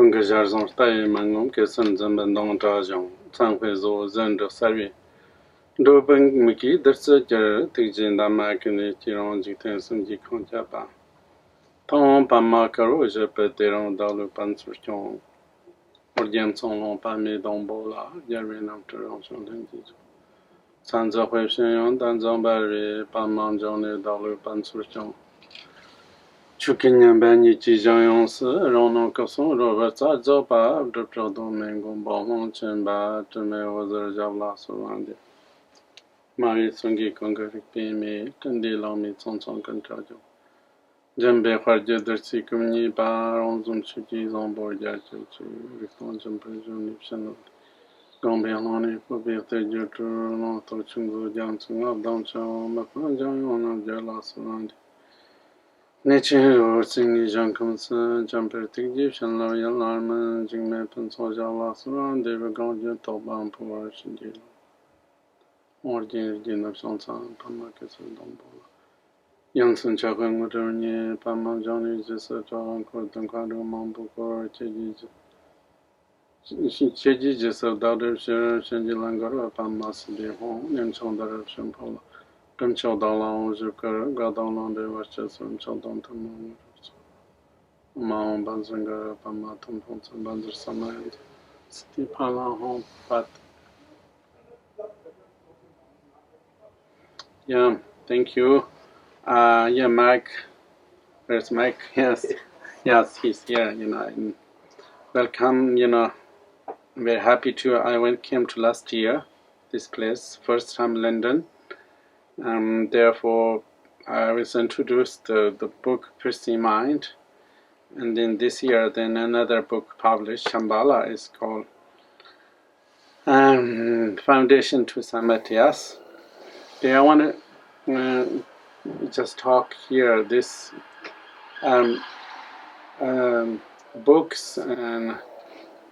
Congregations tay mangum ke san zamban dong ta jong chang phe zo zhen de sarvi do bang miki darsa jar tijin da ma kne chirong ji ten sun ji khon cha pa thong pa ma karo je pe terong da lu pan sur chong Orgyen Chowang pa me dong bo la yare nam terong chong den ji san za hui shen yong dan zong ba ri pa mang jong ne da lu pan sur chong Chukinyan Bani Jijang Si, Rono Kason, Robert Zopa, Dr. Domingo Bahon Chemba, Tome Wazer Javla Surandi. Mari Sungi Kongarik Pimi, Kandi Lami Tsonson Kantrajo. Jambe Harja Dersi Kumni Ba, Ronzum Chuki Zombo Yachu, Rikon Jumperjun Nipshan. Gombe Lani, Pobirte Jutu, No Tochungu Jansu, Abdancho, Mapanjan, Ono Jala Surandi. Nature or singing Juncoms, Jumper Egyptian Loyal Larman, Jingme Pensoja last around, they were going to top on Portion Deal. Orgyen of Sonsan, Pamakis and Dombola. Youngson Chakang Moderni, Pama Johnny, Jessa, Corton Quadro, Mambuko, Cheji, Jessa, Daughter, Shenjilangaro, Pamas, the home, and Chondar of Shampola. Comme Chaudalon, je Gadon de Wachas, Chaudon Tamon, Maon Banzanga, Pamatum, Banzer Samand, Stipala home, but yeah, thank you. Yeah, Mike, where's Mike? Yes, yes, he's here, and welcome, I'm very happy came to last year, this place, first time London. Therefore, I was introduced to the book Pristine Mind, and then this year, then another book published, Shambhala, is called Foundation to Samathyas. Okay, I want to just talk here this books and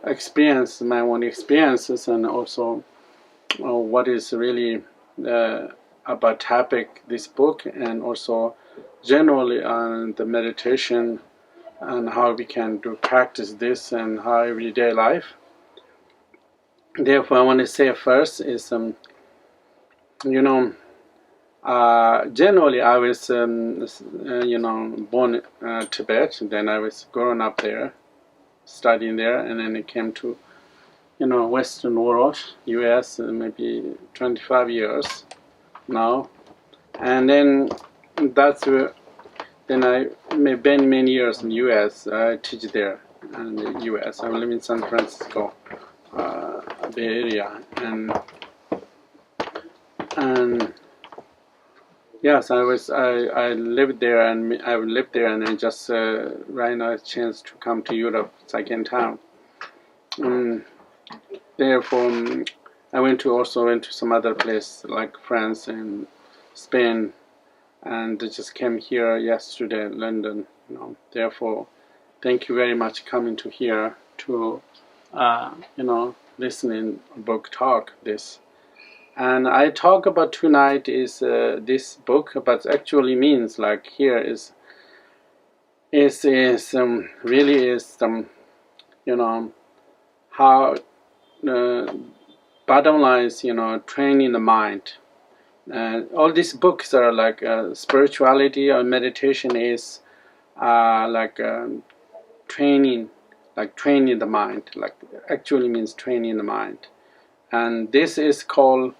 experience, my own experiences, and also what is really about topic this book, and also generally on the meditation and how we can practice this and how everyday life. Therefore, I want to say first is generally I was born in Tibet, then I was growing up there, studying there, and then I came to Western world, US, maybe 25 years now, and then then I spent many years in the U.S. I teach there in the U.S. I live in San Francisco, Bay Area, and yes, I lived there, and I just right now a chance to come to Europe second time. Therefore, I also went to some other place like France and Spain, and I just came here yesterday, London. Therefore, thank you very much coming to here to listening book talk this. And I talk about tonight is this book, but actually means like here is really how bottom line is training the mind. All these books are like spirituality or meditation is training the mind, like actually means training the mind. And this is called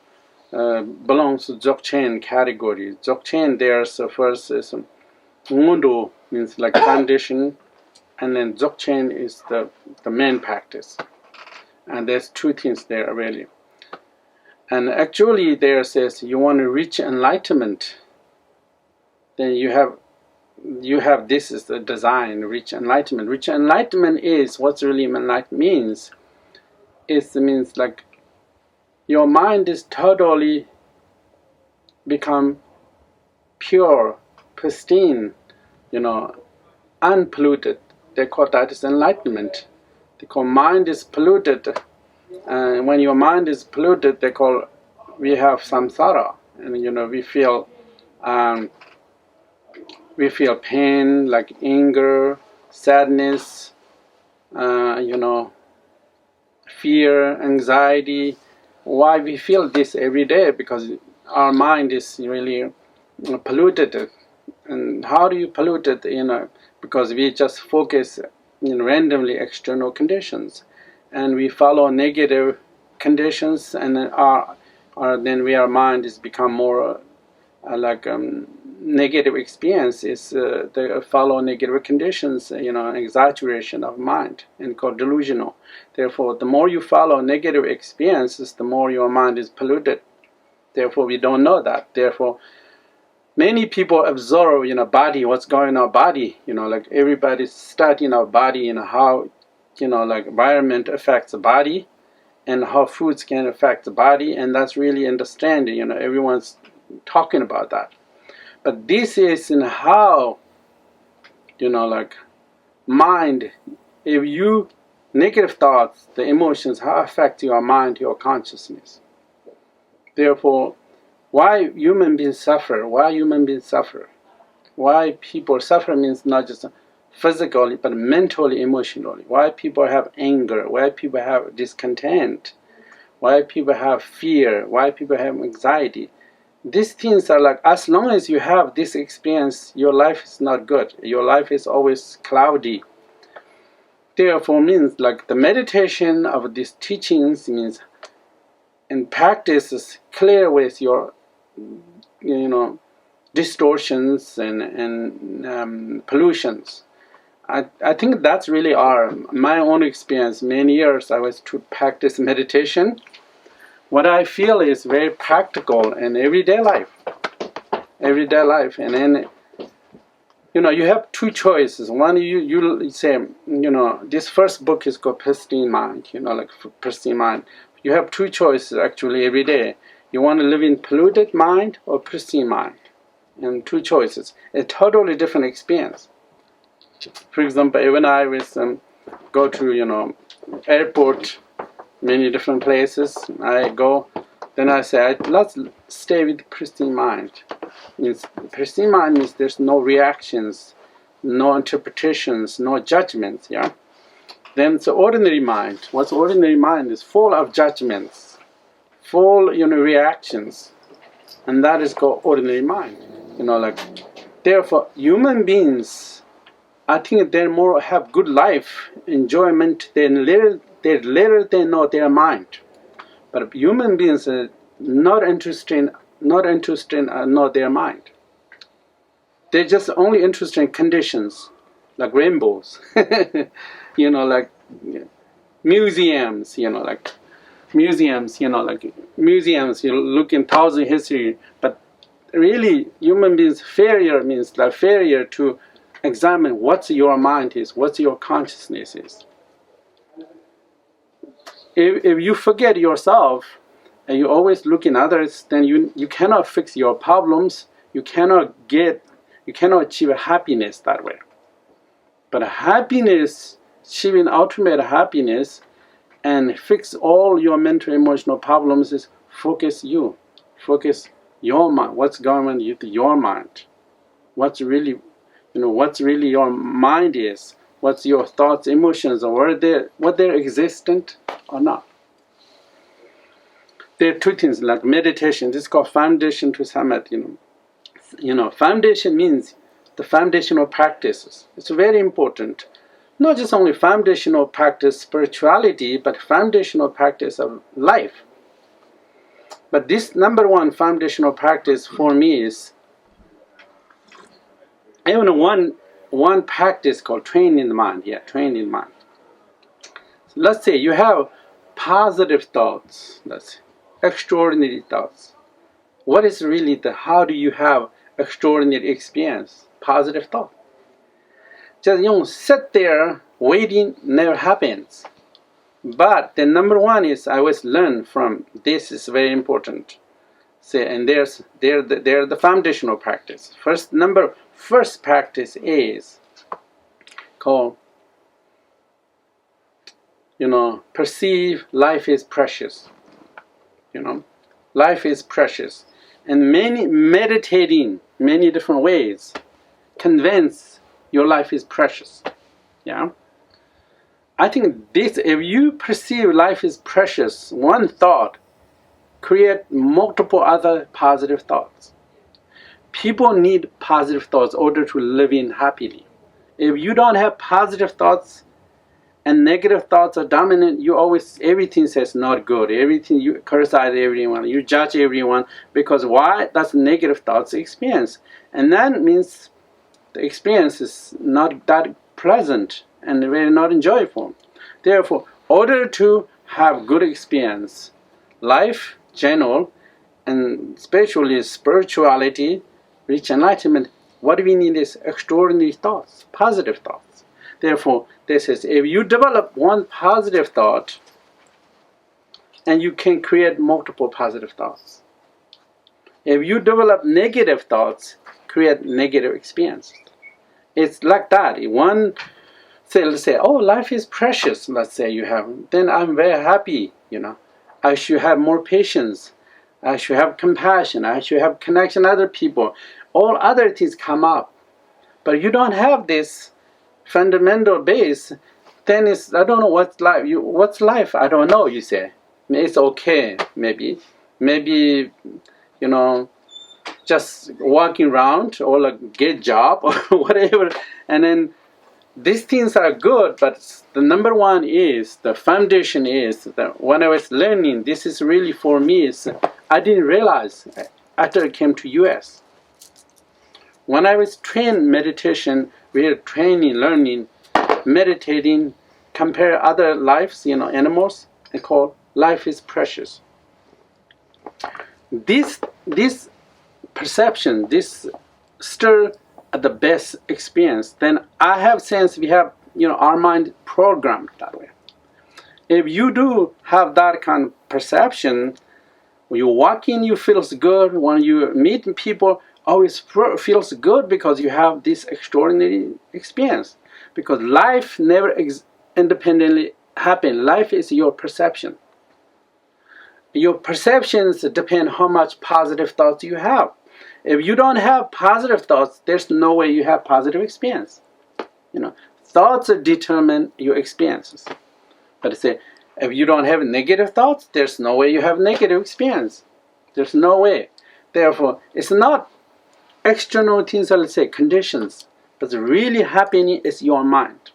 belongs to Dzogchen category. Dzogchen, there's first is ngöndro, means like foundation, and then Dzogchen is the main practice. And there's two things there really. And actually there says you want to reach enlightenment, then you have this is the design, reach enlightenment. Reach enlightenment is what's really enlightenment means. It means like your mind is totally become pure, pristine, unpolluted. They call that is enlightenment. They call mind is polluted. And when your mind is polluted, we have samsara, and we feel pain like anger, sadness, fear, anxiety. Why we feel this every day? Because our mind is really polluted. And how do you pollute it? Because we just focus in randomly external conditions, and we follow negative conditions, and then our mind is become more negative experiences. They follow negative conditions, exaggeration of mind, and called delusional. Therefore, the more you follow negative experiences, the more your mind is polluted. Therefore, we don't know that. Therefore, many people observe, body, what's going on in our body. Everybody's studying our body, how, environment affects the body, and how foods can affect the body, and that's really understanding. Everyone's talking about that. But this is in how, mind. If you negative thoughts, the emotions, how affect your mind, your consciousness. Therefore, why human beings suffer? Why human beings suffer? Why people suffer means not just physically, but mentally, emotionally. Why people have anger? Why people have discontent? Why people have fear? Why people have anxiety? These things are as long as you have this experience, your life is not good. Your life is always cloudy. Therefore, means the meditation of these teachings means, and practice is clear with your distortions and pollutions. I think that's really my own experience. Many years I was to practice meditation. What I feel is very practical in everyday life. And then you have two choices. One, you say, this first book is called Pristine Mind, Pristine Mind. You have two choices actually every day. You want to live in polluted mind or pristine mind. And two choices. A totally different experience. For example, when I was go to, airport, many different places, I go, then I say, let's stay with pristine mind. Pristine mind means there's no reactions, no interpretations, no judgments, yeah? Then it's ordinary mind. What's ordinary mind is full of judgments, full, reactions. And that is called ordinary mind. Therefore, human beings, I think they more have good life, enjoyment, they little they know their mind. But human beings are not interested in know their mind. They're just only interested in conditions, like rainbows, museums, museums, you look in thousand history, but really human beings failure means failure to examine what your mind is, what your consciousness is. If you forget yourself and you always look in others, then you cannot fix your problems, you cannot achieve happiness that way. But happiness, achieving ultimate happiness and fix all your mental emotional problems is focus your mind, what's going on with your mind, what's really your mind is, what's your thoughts, emotions, or what they're existent or not. There are two things like meditation. This is called foundation to summit. Foundation means the foundational practices. It's very important. Not just only foundational practice spirituality, but foundational practice of life. But this number one foundational practice for me is even one practice called training the mind. Yeah, training the mind. So let's say you have positive thoughts. Extraordinary thoughts. What is really how do you have extraordinary experience? Positive thought. Just sit there waiting, never happens. But the number one is I always learn from this is very important. And they're the foundational practice. First practice is called perceive life is precious. Life is precious. And meditating many different ways convince your life is precious. Yeah. I think this, if you perceive life is precious, one thought create multiple other positive thoughts. People need positive thoughts in order to live in happily. If you don't have positive thoughts and negative thoughts are dominant, you always, everything says not good, everything, you criticize everyone, you judge everyone, because why? That's negative thoughts experience. And that means the experience is not that pleasant and really not enjoyable. Therefore, in order to have good experience, life, general, and especially spirituality, reach enlightenment, what we need is extraordinary thoughts, positive thoughts. Therefore, this is, if you develop one positive thought, and you can create multiple positive thoughts. If you develop negative thoughts, create negative experience. It's like that. One, let's say, oh, life is precious, let's say you have, then I'm very happy, I should have more patience. I should have compassion. I should have connection to other people. All other things come up. But you don't have this fundamental base, then it's, I don't know what's life. What's life? I don't know, you say. It's okay, maybe. Maybe, just walking around or like get a job or whatever. And then these things are good, but the number one is, the foundation is, that when I was learning, this is really for me, is I didn't realize after I came to US. When I was trained meditation, we are training, learning, meditating, compare other lives, animals, and call life is precious. This perception, this stir the best experience, then I have sense we have, our mind programmed that way. If you do have that kind of perception, when you walk in, you feels good. When you meet people, always feels good because you have this extraordinary experience. Because life never independently happens. Life is your perception. Your perceptions depend how much positive thoughts you have. If you don't have positive thoughts, there's no way you have positive experience. Thoughts determine your experiences. But say, if you don't have negative thoughts, there's no way you have negative experience. There's no way. Therefore, it's not external things, let's say, conditions, but really happening is your mind.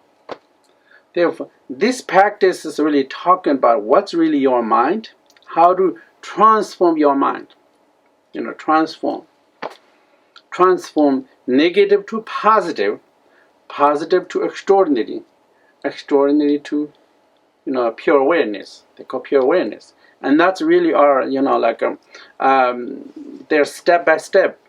Therefore, this practice is really talking about what's really your mind, how to transform your mind. Transform negative to positive, positive to extraordinary, extraordinary to, pure awareness. They call pure awareness. And that's really our, they're step by step.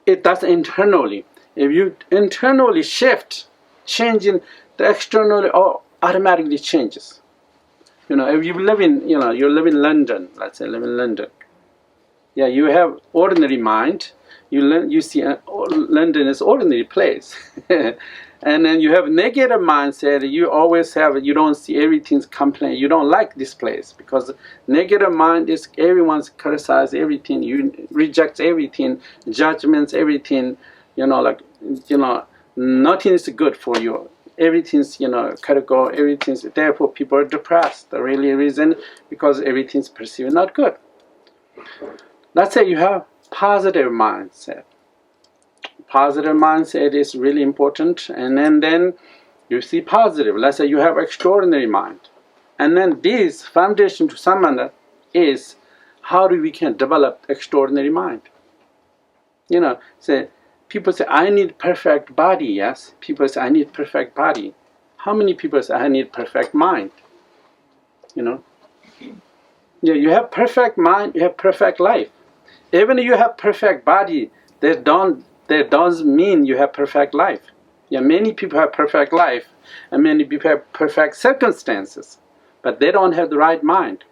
That's internally. If you internally shift, changing the externally, automatically changes. If you live in, you live in London, let's say, live in London. Yeah, you have ordinary mind. You see London is ordinary place. And then you have negative mindset, you always have, you don't see everything's complaint, you don't like this place, because negative mind is everyone's criticize everything, you reject everything, judgments, everything, nothing is good for you. Everything's, critical, everything's, therefore people are depressed. The really reason, because everything's perceived not good. Let's say you have positive mindset. Positive mindset is really important, and then you see positive. Let's say you have extraordinary mind, and then this foundation to someone is how do we can develop extraordinary mind. People say I need perfect body. Yes, people say I need perfect body. How many people say I need perfect mind? Yeah, you have perfect mind, you have perfect life. Even if you have perfect body, that doesn't mean you have perfect life. Yeah, many people have perfect life, and many people have perfect circumstances, but they don't have the right mind.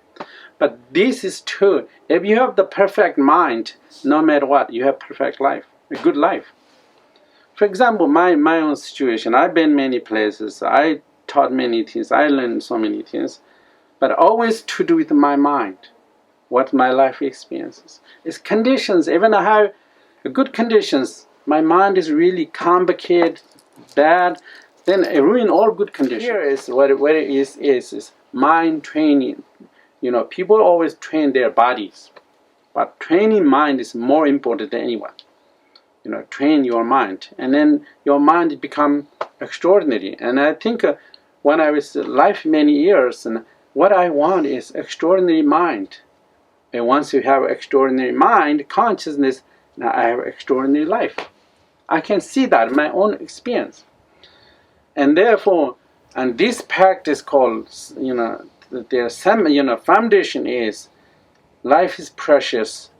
But this is true. If you have the perfect mind, no matter what, you have perfect life, a good life. For example, my own situation, I've been many places, I taught many things, I learned so many things, but always to do with my mind, what my life experiences. It's conditions, even I have good conditions, my mind is really complicated, bad, then it ruin all good conditions. Here is what it is mind training. You know, people always train their bodies, but training mind is more important than anyone. You know, train your mind, and then your mind become extraordinary. And I think when I was alive many years, and what I want is extraordinary mind. And once you have extraordinary mind, consciousness, now I have extraordinary life. I can see that in my own experience. And therefore, and this practice called, you know, there's some, you know, foundation is life is precious,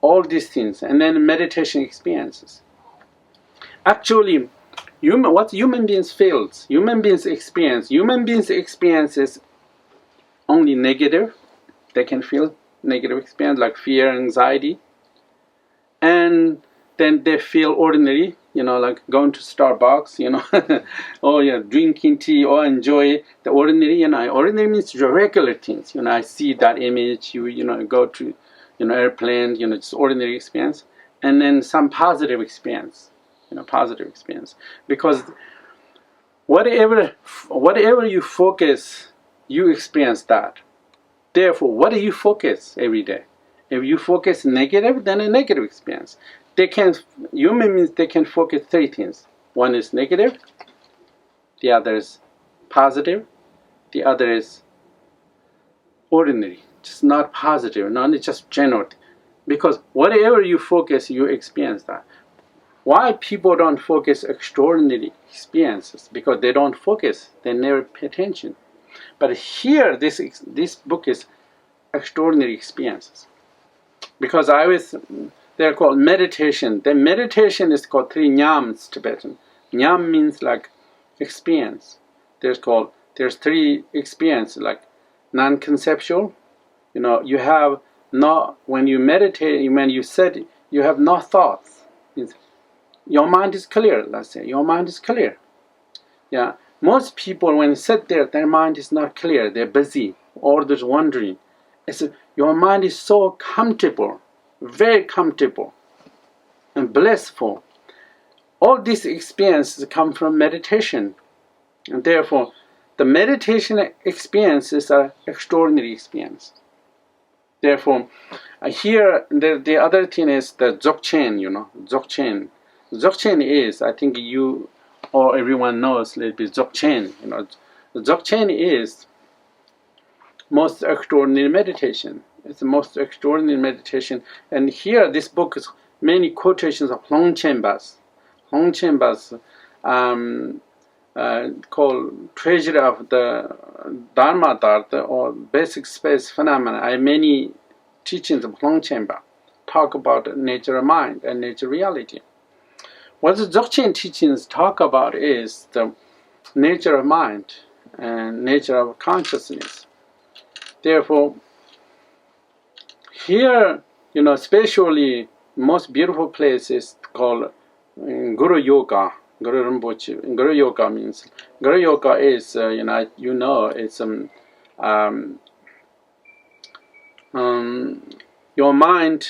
all these things, and then meditation experiences. Actually, what human beings feels, human beings experiences only negative. They can feel negative experience like fear, anxiety, and then they feel ordinary, you know, like going to Starbucks, you know, or yeah, drinking tea, or enjoy the ordinary. You know, ordinary means the regular things. You know, I see that image. You know, go to, you know, airplane. You know, just ordinary experience, and then some positive experience. You know, positive experience, because whatever you focus, you experience that. Therefore, what do you focus every day? If you focus negative, then a negative experience. Human means they can focus three things. One is negative, the other is positive, the other is ordinary. Just not positive, not just general. Because whatever you focus, you experience that. Why people don't focus extraordinary experiences? Because they don't focus, they never pay attention. But here, this book is extraordinary experiences. Because they're called meditation. The meditation is called three nyams, Tibetan. Nyam means like experience. There's three experiences, like non-conceptual. You know, you have no, when you meditate, when you sit, you have no thoughts. Means your mind is clear, let's say. Your mind is clear. Yeah. Most people, when they sit there, their mind is not clear. They're busy, or they're wandering. Your mind is so comfortable, very comfortable, and blissful. All these experiences come from meditation. And therefore, the meditation experiences are extraordinary experience. Therefore, here, the other thing is the Dzogchen, you know, Dzogchen. Dzogchen is, I think you or everyone knows a little bit Dzogchen. You know, Dzogchen is most extraordinary meditation. It's the most extraordinary meditation. And here, this book is many quotations of Longchenpas. Longchenpas, called Treasure of the Dharma or Basic Space Phenomena. Many teachings of Longchenpa talk about nature of mind and nature reality. What the Dzogchen teachings talk about is the nature of mind and nature of consciousness. Therefore, here, you know, especially most beautiful place is called Guru Yoga, Guru Rinpoche. Guru Yoga means, Guru Yoga is, it's your mind,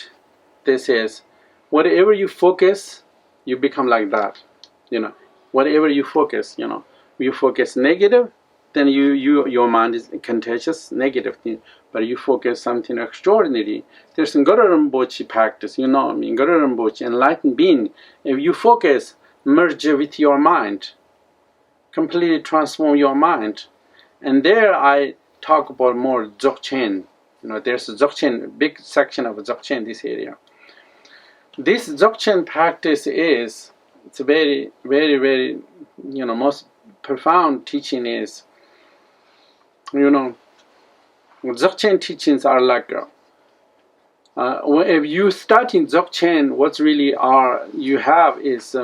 this is, whatever you focus, you become like that. You know, whatever you focus, you know, you focus negative, then your mind is contagious, negative thing. But you focus something extraordinary. There's some Guru Rinpoche practice, you know, I mean, Guru Rinpoche, enlightened being. If you focus, merge with your mind, completely transform your mind. And there I talk about more Dzogchen. You know, there's a Dzogchen, big section of Dzogchen, this area. This Dzogchen practice it's a very, very, very, you know, most profound teaching is, you know, Dzogchen teachings are like, if you start in Dzogchen, what's really you have is,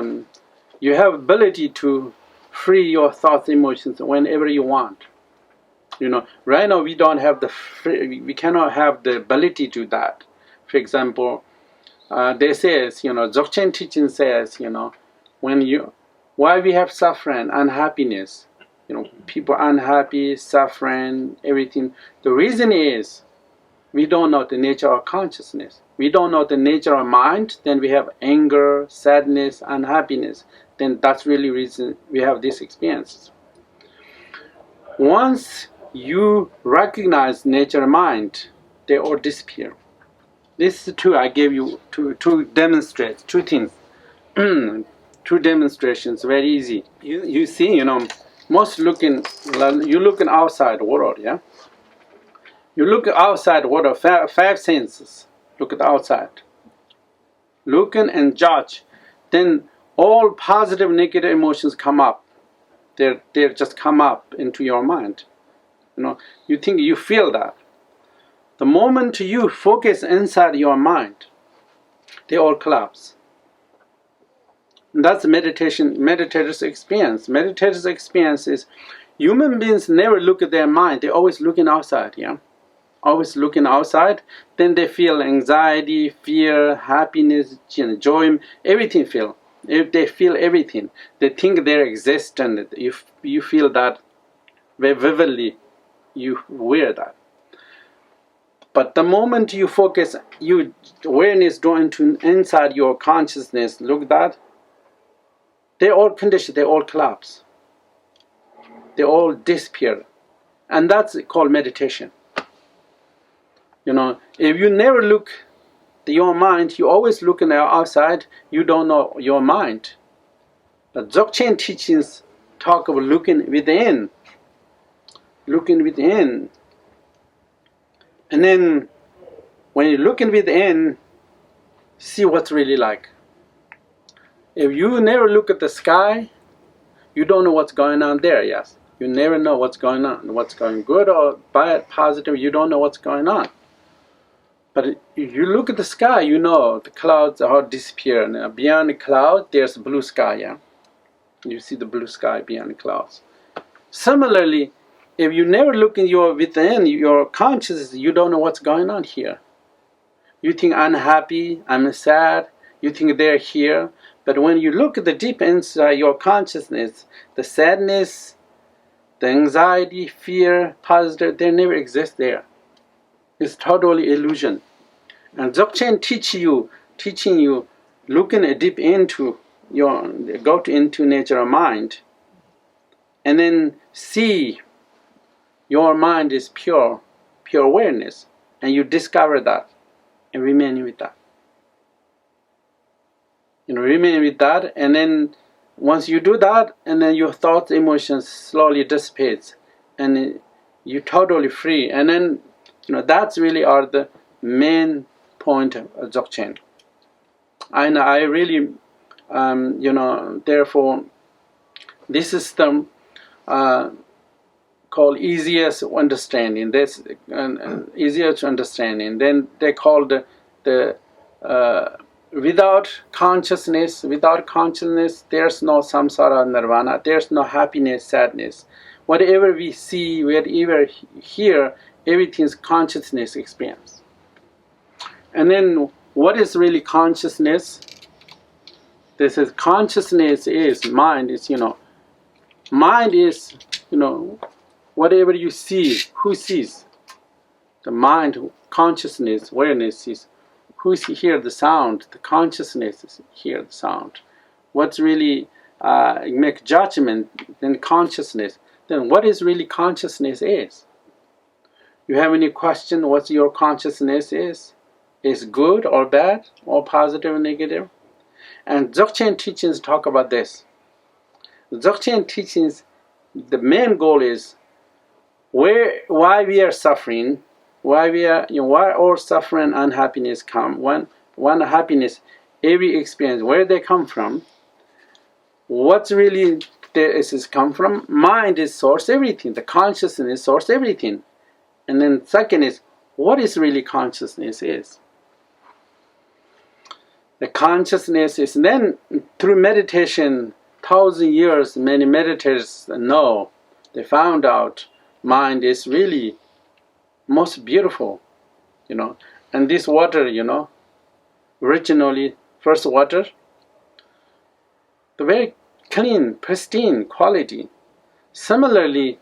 you have ability to free your thoughts, emotions whenever you want. You know, right now we don't have we cannot have the ability to do that. For example, they says, you know, Dzogchen teaching says, you know, why we have suffering, unhappiness, you know, people unhappy, suffering, everything. The reason is We don't know the nature of consciousness. We don't know the nature of mind, then we have anger, sadness, unhappiness. Then that's really reason we have these experiences. Once you recognize nature of mind, they all disappear. This is two I gave you to demonstrate two things. Two demonstrations, very easy. You see, most you look in outside world, yeah? You look outside world, five senses, look at the outside. Looking and judge, then all positive, negative emotions come up. They just come up into your mind. You think you feel that. The moment you focus inside your mind, they all collapse. That's meditator's experience. Meditator's experience is human beings never look at their mind. They're always looking outside, yeah? Always looking outside. Then they feel anxiety, fear, happiness, joy, everything feel. If they feel everything, they think they're existent. If you feel that very vividly, you wear that. But the moment you focus, your awareness drawn to inside your consciousness, look at that, they all condition, they all collapse. They all disappear. And that's called meditation. If you never look at your mind, you always look on the outside, you don't know your mind. But Dzogchen teachings talk about looking within. Looking within. And then, when you're looking within, see what's really like. If you never look at the sky, you don't know what's going on there, yes. You never know what's going on. What's going good or bad, positive, you don't know what's going on. But if you look at the sky, you know the clouds are disappearing. Beyond the cloud, there's blue sky, yeah. You see the blue sky beyond the clouds. Similarly, if you never look in within your consciousness, you don't know what's going on here. You think I'm happy, I'm sad, you think they're here. But when you look at the deep inside your consciousness, the sadness, the anxiety, fear, positive, they never exist there. It's totally illusion. And Dzogchen teaching you, looking deep into into nature of mind, and then see your mind is pure awareness, and you discover that, and remain with that. Remain with that, and then once you do that, and then your thoughts, emotions slowly dissipates, and you're totally free. And then, that's really are the main point of Dzogchen. And I really, therefore, this system called easiest understanding. That's easier to understanding. Then they call the without consciousness, there's no samsara nirvana. There's no happiness, sadness. Whatever we see, whatever hear, everything's consciousness experience. And then, what is really consciousness? This is consciousness is mind. Is mind is whatever you see. Who sees? The mind, consciousness, awareness is. Who hear the sound? The consciousness is hear the sound. What's really make judgment? Then consciousness. Then what is really consciousness is? You have any question what your consciousness is? Is good or bad, or positive or negative? And Dzogchen teachings talk about this. Dzogchen teachings, the main goal is why we are suffering, why all suffering and unhappiness come. One happiness, every experience, where they come from. What's really this is come from? Mind is source everything. The consciousness source everything. And then second is, what is really consciousness is? The consciousness is then through meditation, 1,000 years, many meditators know, they found out mind is really most beautiful, And this water, originally first water, the very clean, pristine quality. Similarly,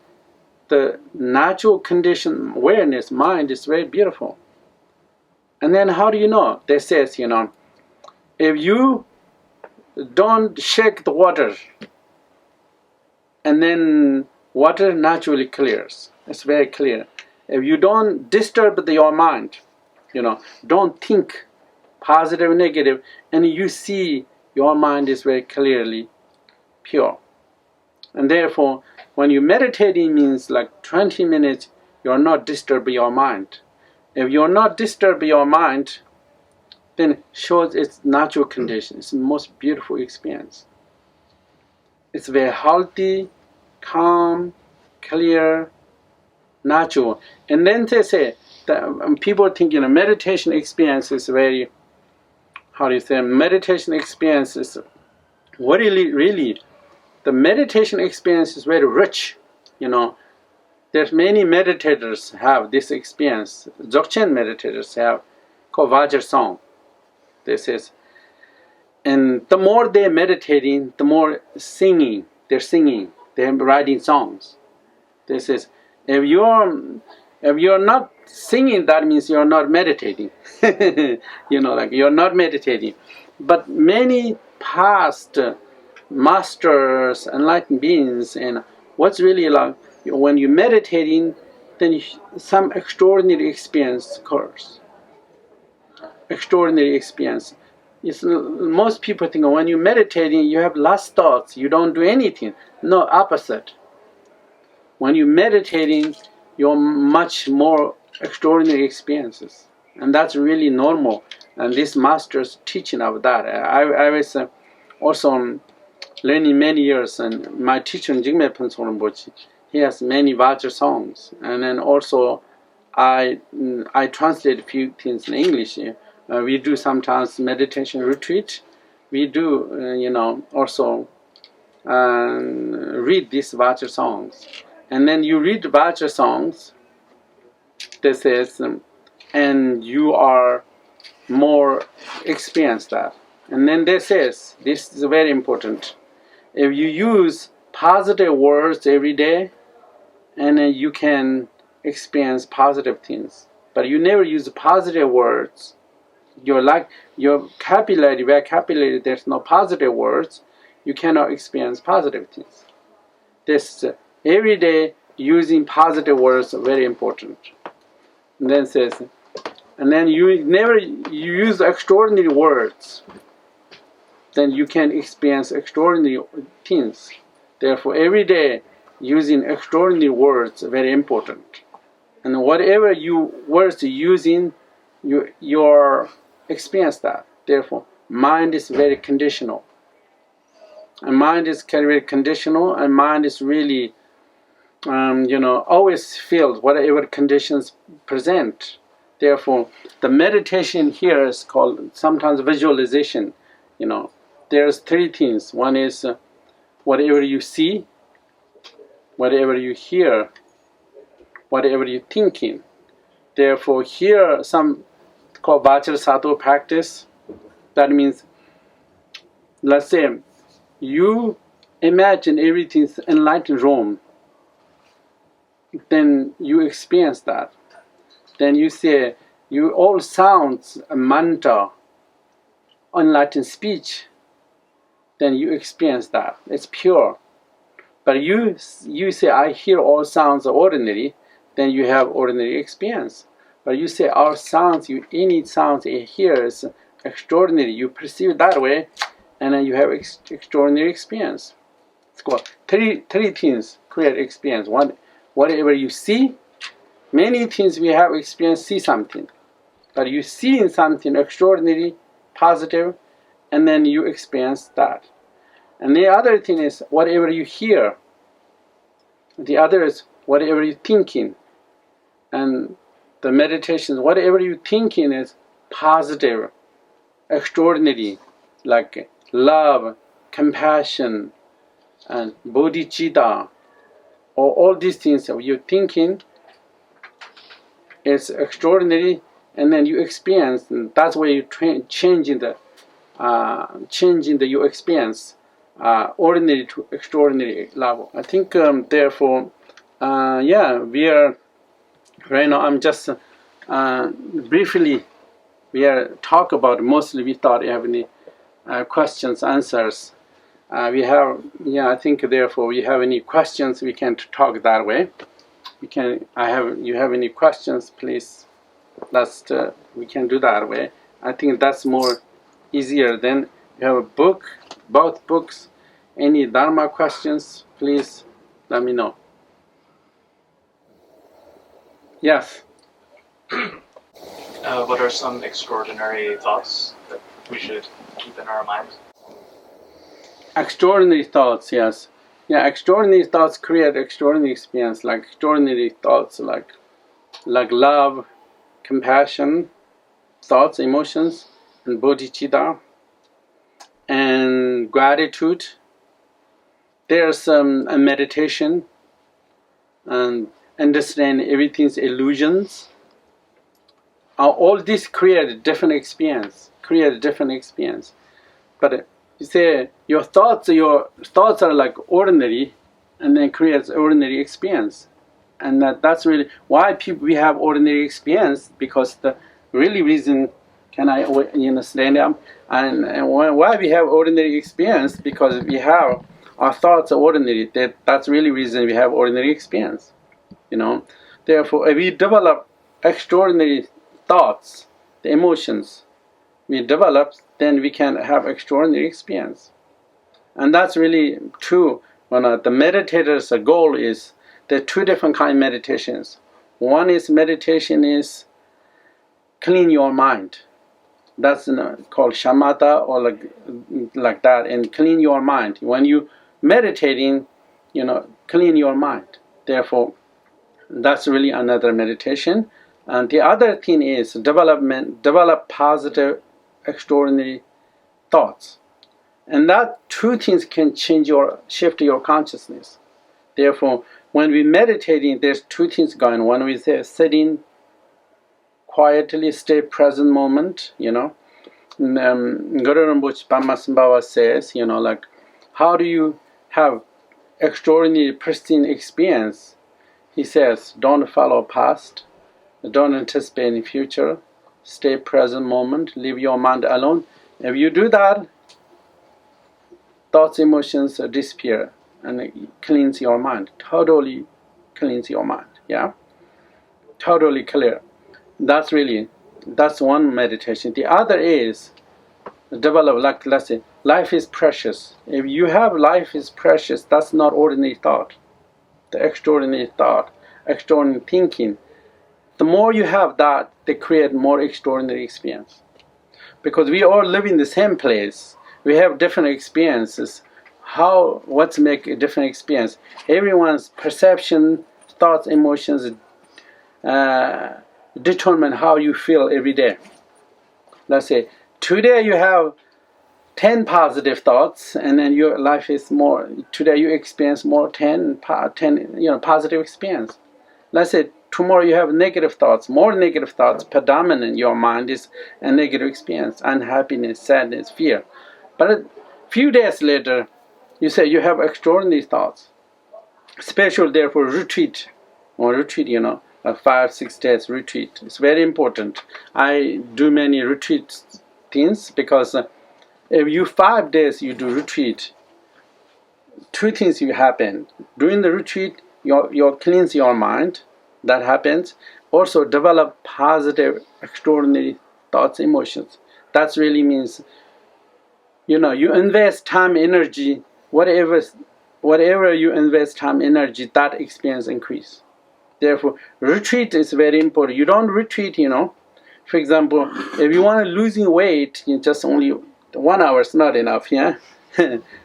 the natural condition awareness, mind is very beautiful. And then how do you know? They says, if you don't shake the water, and then water naturally clears. It's very clear. If you don't disturb your mind, don't think positive, negative, and you see your mind is very clearly pure. And therefore, when you meditating means like 20 minutes, you're not disturbing your mind. If you're not disturbing your mind, then it shows its natural condition. It's the most beautiful experience. It's very healthy, calm, clear, natural. And then they say that people think meditation experience is very, meditation experience is really the meditation experience is very rich. There's many meditators have this experience. Dzogchen meditators have called Vajrasattva. This is, and the more they're meditating, the more they're singing, they're writing songs. This is, if you're not singing, that means you're not meditating. You're not meditating. But many past masters, enlightened beings, and what's really like, when you're meditating, then some extraordinary experience occurs. Extraordinary experience. Most people think when you're meditating, you have less thoughts, you don't do anything. No, opposite. When you're meditating, you're much more extraordinary experiences. And that's really normal. And this master's teaching of that. I was also learning many years, and my teacher, Nyingma Rinpoche, he has many Vajra songs. And then also, I translate a few things in English. We do sometimes meditation retreat. We do, also read these Vajra songs. And then you read Vajra songs, this is, and you are more experienced that. And then this says, this is very important. If you use positive words every day, and then you can experience positive things. But you never use positive words. Your vocabulary, there's no positive words, you cannot experience positive things. This every day using positive words are very important. And then says, and then you use extraordinary words, then you can experience extraordinary things. Therefore, every day using extraordinary words are very important. And whatever words you're using, your experience that. Therefore, mind is very conditional. And mind is very conditional, and mind is really, always filled whatever conditions present. Therefore, the meditation here is called sometimes visualization. There's three things. One is whatever you see, whatever you hear, whatever you're thinking. Therefore, here some called Vajrasattva practice. That means, let's say, you imagine everything's enlightened Rome. Then you experience that. Then you say, you all sounds a mantra, enlightened speech. Then you experience that. It's pure. But you say, I hear all sounds are ordinary. Then you have ordinary experience. But you say, our sounds, any sounds you hear is extraordinary. You perceive it that way, and then you have extraordinary experience. It's called three things create experience. One, whatever you see, many things we have experienced, see something. But you see in something extraordinary, positive, and then you experience that. And the other thing is whatever you hear. The other is whatever you're thinking. And the meditations, whatever you're thinking is positive, extraordinary, like love, compassion, and bodhichitta, or all these things that you're thinking is extraordinary, and then you experience, and that's where you're changing your experience, ordinary to extraordinary level. I think therefore, we are right now. I'm just briefly we are talk about mostly. We thought you have any questions, answers. We have, I think therefore we have any questions, we can talk that way. We can. You have any questions, please? We can do that way. I think that's more easier than you have a book, both books. Any dharma questions, please let me know. Yes. What are some extraordinary thoughts that we should keep in our mind? Extraordinary thoughts, yes. Yeah, extraordinary thoughts create extraordinary experience, like extraordinary thoughts like love, compassion, thoughts, emotions, and bodhichitta, and gratitude. There's a meditation, and understand everything's illusions. All this create a different experience. But you say your thoughts are like ordinary, and then creates ordinary experience. And that's really why we have ordinary experience, because the really reason, can I stand up? And why we have ordinary experience, because we have our thoughts are ordinary. That's really reason we have ordinary experience. Therefore, if we develop extraordinary thoughts, the emotions we develop, then we can have extraordinary experience. And that's really true. When the meditator's goal is, there are two different kind of meditations. One is meditation is clean your mind. That's called shamatha, or like that, and clean your mind. When you meditating, clean your mind. Therefore, that's really another meditation. And the other thing is develop positive, extraordinary thoughts. And that two things can shift your consciousness. Therefore, when we meditating, there's two things going on. One we say sitting quietly, stay present moment. Ngöndro Rinpoche Pammasambhava says, how do you have extraordinary, pristine experience? He says, don't follow past, don't anticipate any future, stay present moment, leave your mind alone. If you do that, thoughts, emotions disappear, and it cleans your mind, totally cleans your mind, totally clear. That's one meditation. The other is develop, let's say, life is precious. If you have life is precious, that's not ordinary thought. The extraordinary thought, extraordinary thinking, the more you have that, they create more extraordinary experience. Because we all live in the same place, we have different experiences. What's make a different experience? Everyone's perception, thoughts, emotions determine how you feel every day. Let's say today you have 10 positive thoughts, and then your life is more. Today you experience more 10 positive experience. Let's say tomorrow you have negative thoughts, more negative thoughts predominant in your mind is a negative experience, unhappiness, sadness, fear. But a few days later, you say you have extraordinary thoughts. Special therefore retreat, a 5-6 days retreat. It's very important. I do many retreat things, because if you 5 days you do retreat, two things will happen. During the retreat, you cleanse your mind. That happens. Also develop positive, extraordinary thoughts, emotions. That really means, you invest time, energy, whatever you invest time, energy, that experience increase. Therefore, retreat is very important. You don't retreat, For example, if you want to losing weight, just only 1 hour is not enough,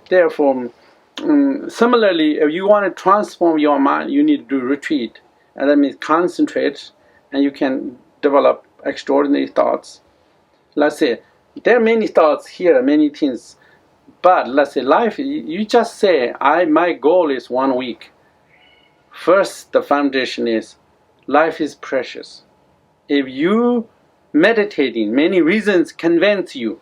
Therefore, similarly, if you want to transform your mind, you need to do retreat. And that means concentrate, and you can develop extraordinary thoughts. Let's say, there are many thoughts here, many things. But let's say life, you just say, my goal is 1 week. First, the foundation is, life is precious. If you meditating, many reasons convince you.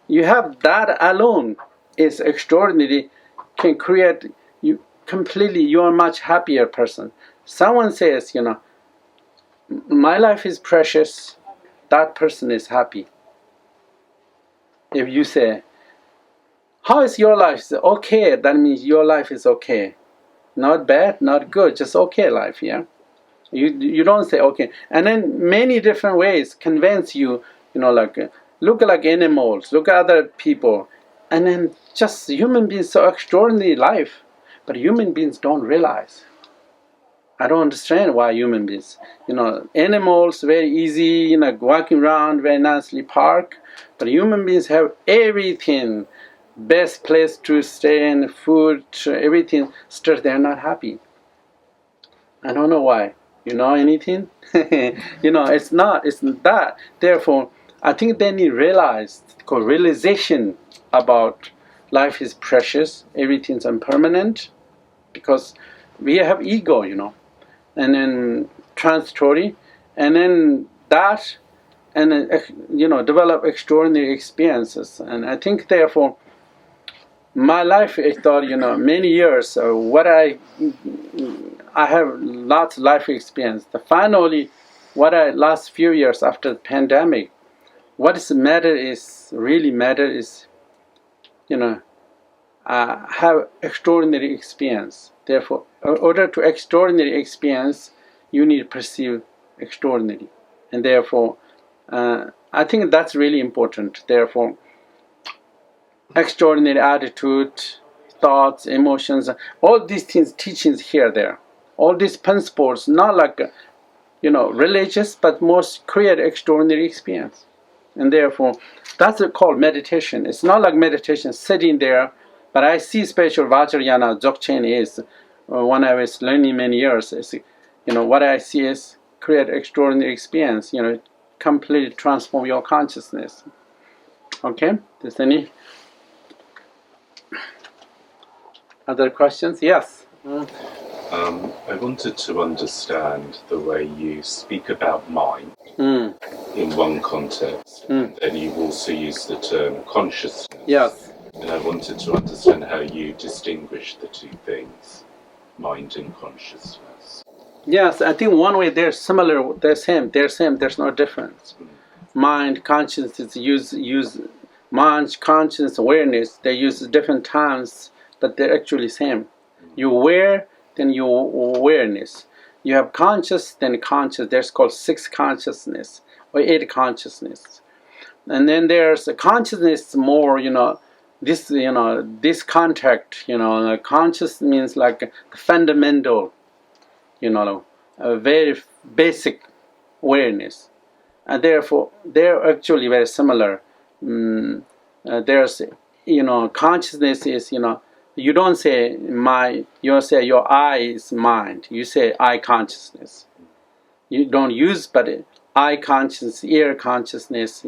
You have that alone is extraordinary, can create you completely, you're a much happier person. Someone says, my life is precious, that person is happy. If you say, how is your life? It's okay, that means your life is okay. Not bad, not good, just okay life, yeah? You don't say okay. And then many different ways convince you, like look like animals, look at other people. And then just human beings, so extraordinary life. But human beings don't realize. I don't understand why human beings, animals very easy, walking around very nicely park. But human beings have everything, best place to stay and food, everything. Still, they're not happy. I don't know why. You know anything? It's that. Therefore, I think they need realization about life is precious, everything's impermanent, because we have ego, and then transitory, and then that, and then develop extraordinary experiences. And I think therefore my life, I thought, many years, I have lots of life experience. Finally, last few years after the pandemic, what is really matter is, have extraordinary experience. Therefore, in order to extraordinary experience, you need to perceive extraordinary. And therefore, I think that's really important. Therefore, extraordinary attitude, thoughts, emotions, all these things, teachings here, there. All these principles, not like, religious, but most create extraordinary experience. And therefore, that's called meditation. It's not like meditation sitting there, but I see special Vajrayana Dzogchen is, when I was learning many years, what I see is create extraordinary experience, completely transform your consciousness. Okay? Does any other questions? Yes. I wanted to understand the way you speak about mind in one context, and then you also use the term consciousness. Yes. And I wanted to understand how you distinguish the two things, mind and consciousness. Yes, I think one way they're similar, they're same, there's no difference. Mind, consciousness, use mind, conscious, awareness, they use different terms, but they're actually same. You aware, then your awareness. You have conscious, then conscious. There's called 6 consciousness or 8 consciousness. And then there's a consciousness more, this contact, conscious means like fundamental, a very basic awareness. And therefore, they're actually very similar. There's, consciousness is, you don't say you say your eye is mind. You say eye consciousness. You don't use, but eye consciousness, ear consciousness,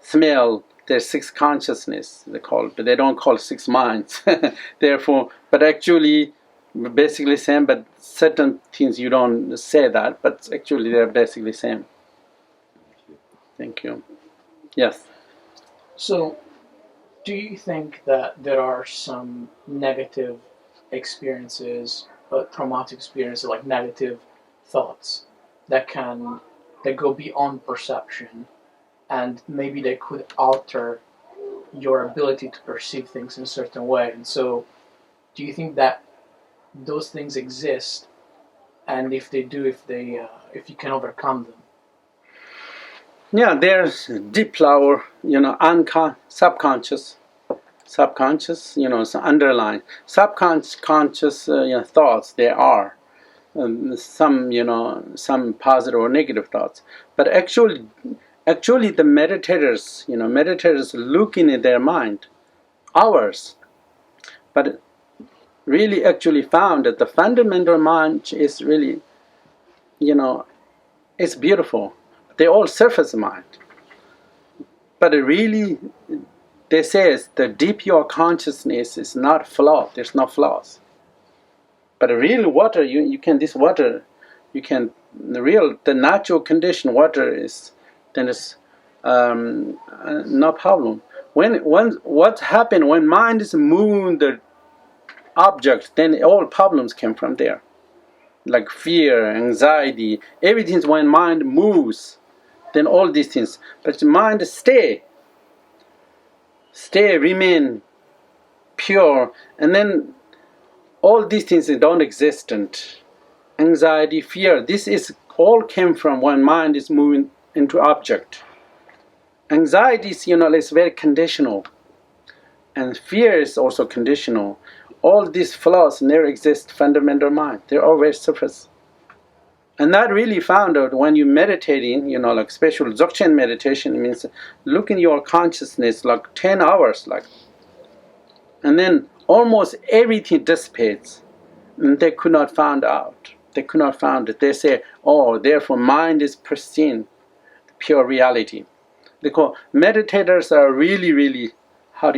smell. There's 6 consciousness they call, but they don't call 6 minds. Therefore, but actually, basically same. But certain things you don't say that, but actually they're basically same. Thank you. Yes. So, do you think that there are some negative experiences, traumatic experiences, like negative thoughts that go beyond perception, and maybe they could alter your ability to perceive things in a certain way? And so, do you think that those things exist, and if they do, if you can overcome them? Yeah, there's deep level, subconscious, underlying. Subconscious thoughts, there are some positive or negative thoughts. But actually the meditators looking at their mind, hours, but really actually found that the fundamental mind is really, it's beautiful. They all surface mind. But really, they say the deep your consciousness is not flawed. There's no flaws. But real water, the natural condition water is, then it's no problem. What happened when mind is moving the object, then all problems came from there. Like fear, anxiety, everything's when mind moves. then all these things. But the mind remain pure, and then all these things don't exist. Anxiety, fear, this is all came from when mind is moving into object. Anxiety is, it's very conditional, and fear is also conditional. All these flaws never exist fundamental mind. They're always surface. And that really found out when you meditating, like special Dzogchen meditation means look in your consciousness like 10 hours, and then almost everything dissipates. And they could not find out. They could not find it. They say, oh, therefore mind is pristine, pure reality. They call meditators are really, really I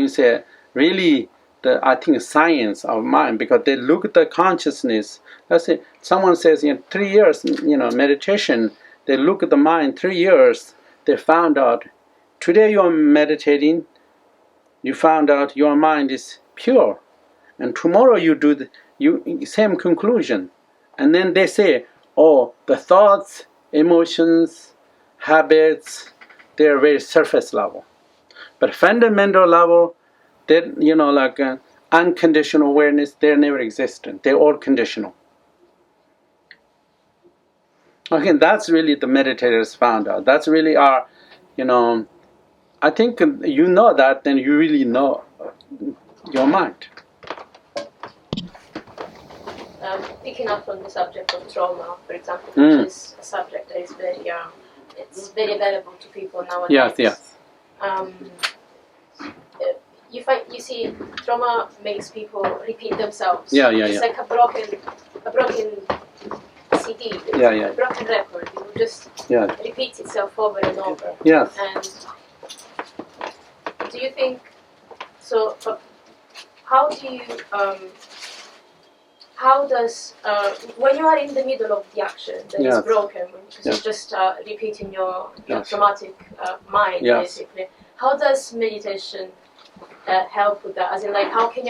think science of mind, because they look at the consciousness. Let's say someone says in 3 years, meditation, they look at the mind 3 years, they found out, today you are meditating, you found out your mind is pure, and tomorrow you do the same conclusion. And then they say, oh, the thoughts, emotions, habits, they're very surface level. But fundamental level, that unconditional awareness, they're never existent. They're all conditional. Again, that's really the meditators found out. That's really our, I think that, then you really know your mind. Picking up on the subject of trauma, for example, which is a subject that is very, it's very available to people nowadays. Yes. You see, trauma makes people repeat themselves. It's like a broken CD. A broken record. It will just repeat itself over and over. Yes. And do you think so? How do you? How does when you are in the middle of the action that is broken, because you're just repeating your traumatic mind, basically? How does meditation help with that? As in, how can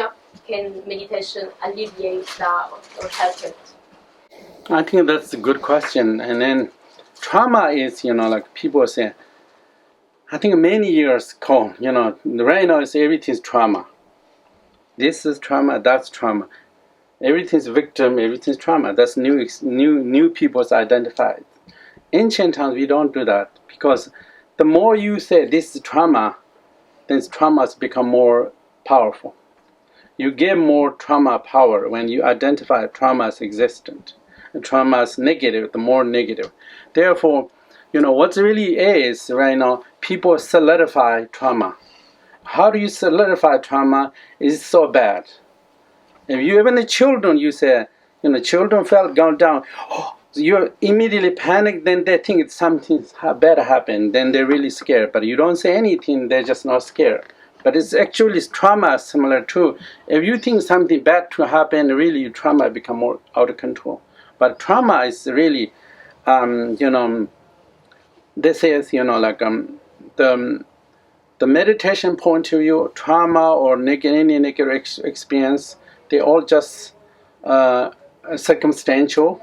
meditation alleviate that or help it? I think that's a good question. And then trauma is, people say, I think many years ago, right now is everything's trauma. This is trauma, that's trauma. Everything's victim, everything's trauma. That's new people's identified. Ancient times we don't do that, because the more you say this is trauma, then traumas become more powerful. You get more trauma power when you identify trauma as existent. And trauma is negative, the more negative. Therefore, what really is right now, people solidify trauma. How do you solidify trauma? Is so bad. If you even the children, you say, children fell down, you immediately panic, then they think something bad happened, then they're really scared. But you don't say anything, they're just not scared. But it's actually trauma similar too. If you think something bad to happen, really trauma become more out of control. But trauma is really, they say, the meditation point of view, trauma or any negative experience, they all just circumstantial.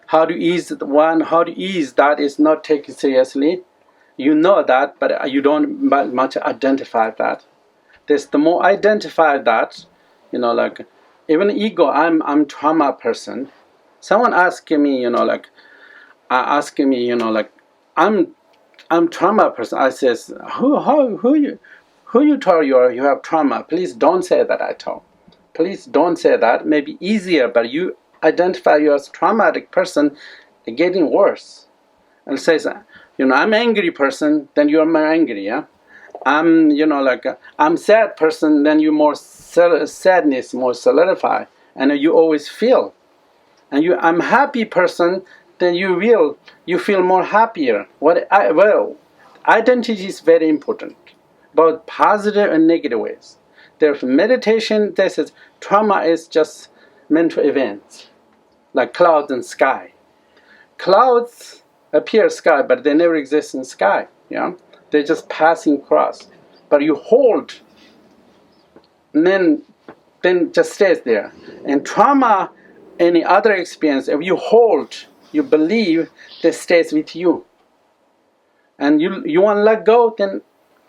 How to ease how to ease that is not taken seriously. You know that, but you don't much identify that. The more identify that, even ego, I'm trauma person. Someone asking me, I'm trauma person. I says, who you tell you have trauma? Please don't say that. I tell. Please don't say that. Maybe easier, but you identify you as traumatic person, getting worse. And says, I'm angry person, then you're more angry, yeah. I'm, I'm sad person, then you more sadness more solidify, and you always feel. And I'm happy person, then you feel more happier. Identity is very important, both positive and negative ways. Therefore, meditation, this is trauma is just mental events, like clouds and sky. Clouds appear sky, but they never exist in sky. Yeah, they're just passing across. But you hold, and then just stays there. And trauma, any other experience, if you hold, you believe, that stays with you. And you want to let go, then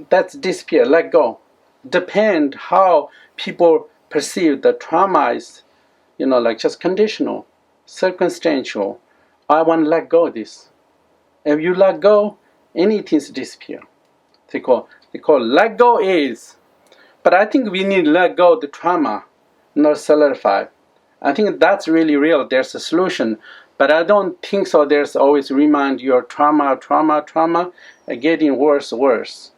that's disappear, let go. Depend how people perceive the trauma is, like just conditional, circumstantial. I want to let go of this. If you let go, anything's disappear. They call let go is. But I think we need to let go of the trauma, not solidify. I think that's really real. There's a solution. But I don't think so. There's always remind your trauma, getting worse.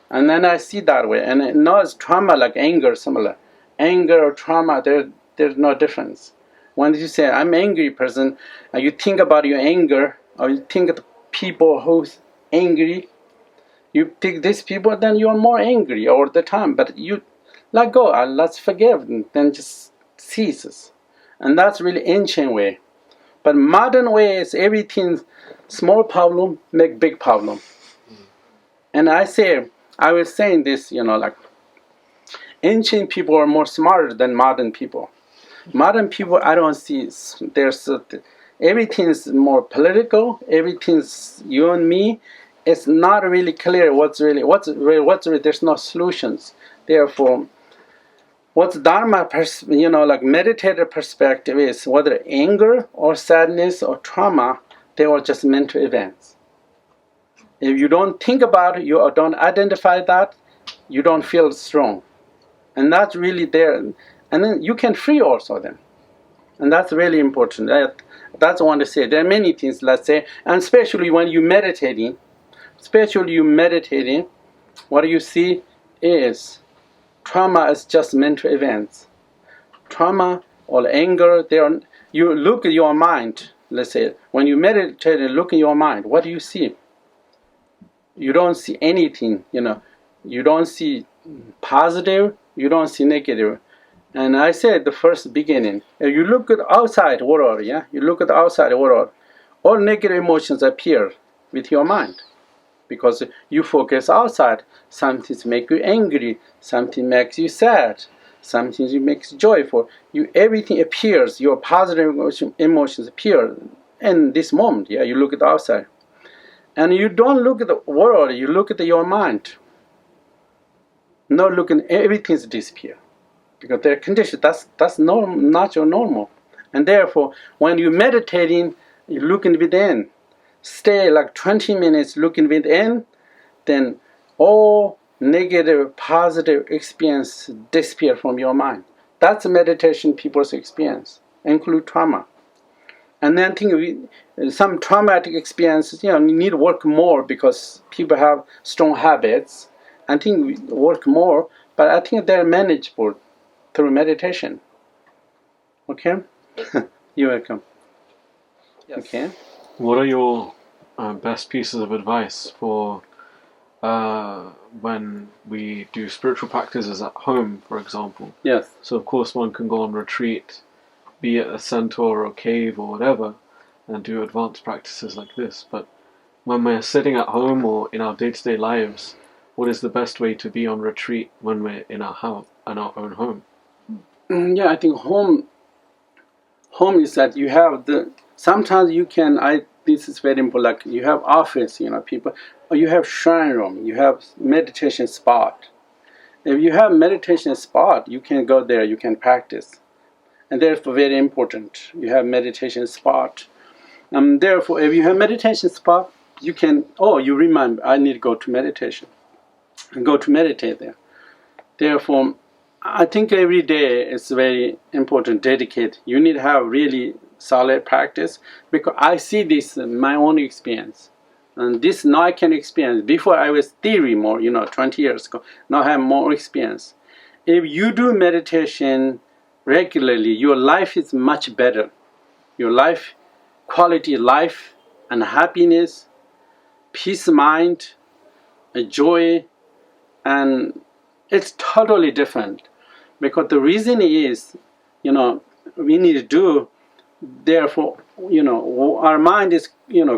And then I see that way. And not as trauma like anger, similar. Anger or trauma, there's no difference. When you say, I'm an angry person, and you think about your anger, or you think of the people who's angry, you think these people, then you are more angry all the time. But you let go, let's forgive, and then just ceases. And that's really ancient way. But modern way is everything, small problem make big problem. And I was saying this, like ancient people are more smarter than modern people. Modern people, I don't see, everything's more political, everything's you and me. It's not really clear what's really, there's no solutions. Therefore, what's dharma, like meditative perspective is, whether anger or sadness or trauma, they are just mental events. If you don't think about it, you don't identify that, you don't feel strong. And that's really there. And then you can free also them. And that's really important. That's what I want to say. There are many things, let's say, and especially when you're meditating, what you see is trauma is just mental events. Trauma or anger, you look at your mind, let's say, when you meditate and look at your mind, what do you see? You don't see anything, you don't see positive, you don't see negative. And I said the first beginning, if you look at outside world, all negative emotions appear with your mind. Because you focus outside, something makes you angry, something makes you sad, something makes you joyful. Everything appears, your positive emotions appear in this moment. You look at the outside. And you don't look at the world, you look at your mind. Not looking, everything's disappear. Because they're conditioned, that's not your normal. And therefore, when you're meditating, you're looking within. Stay like 20 minutes looking within, then all negative, positive experience disappear from your mind. That's meditation people's experience, include trauma. And then some traumatic experiences, you need to work more because people have strong habits. I think we work more, but I think they're manageable through meditation. Okay? You're welcome. Yes. Okay. What are your best pieces of advice for when we do spiritual practices at home, for example? Yes. So of course one can go on retreat, be it a center or a cave or whatever, and do advanced practices like this. But when we're sitting at home or in our day-to-day lives, what is the best way to be on retreat when we're in our house, in our own home? I think home is that you have sometimes you can, this is very important, like you have office, people, or you have shrine room, you have meditation spot. If you have meditation spot, you can go there, you can practice. And therefore very important, you have meditation spot. Therefore, if you have meditation spot, you can, you remember, I need to go to meditation. And go to meditate there. Therefore, I think every day is very important, dedicate. You need to have really solid practice, because I see this in my own experience. And this now I can experience. Before I was theory more, 20 years ago. Now I have more experience. If you do meditation regularly, your life is much better. Your life, quality life and happiness, peace of mind, joy, and it's totally different. Because the reason is, we need to do, therefore, our mind is,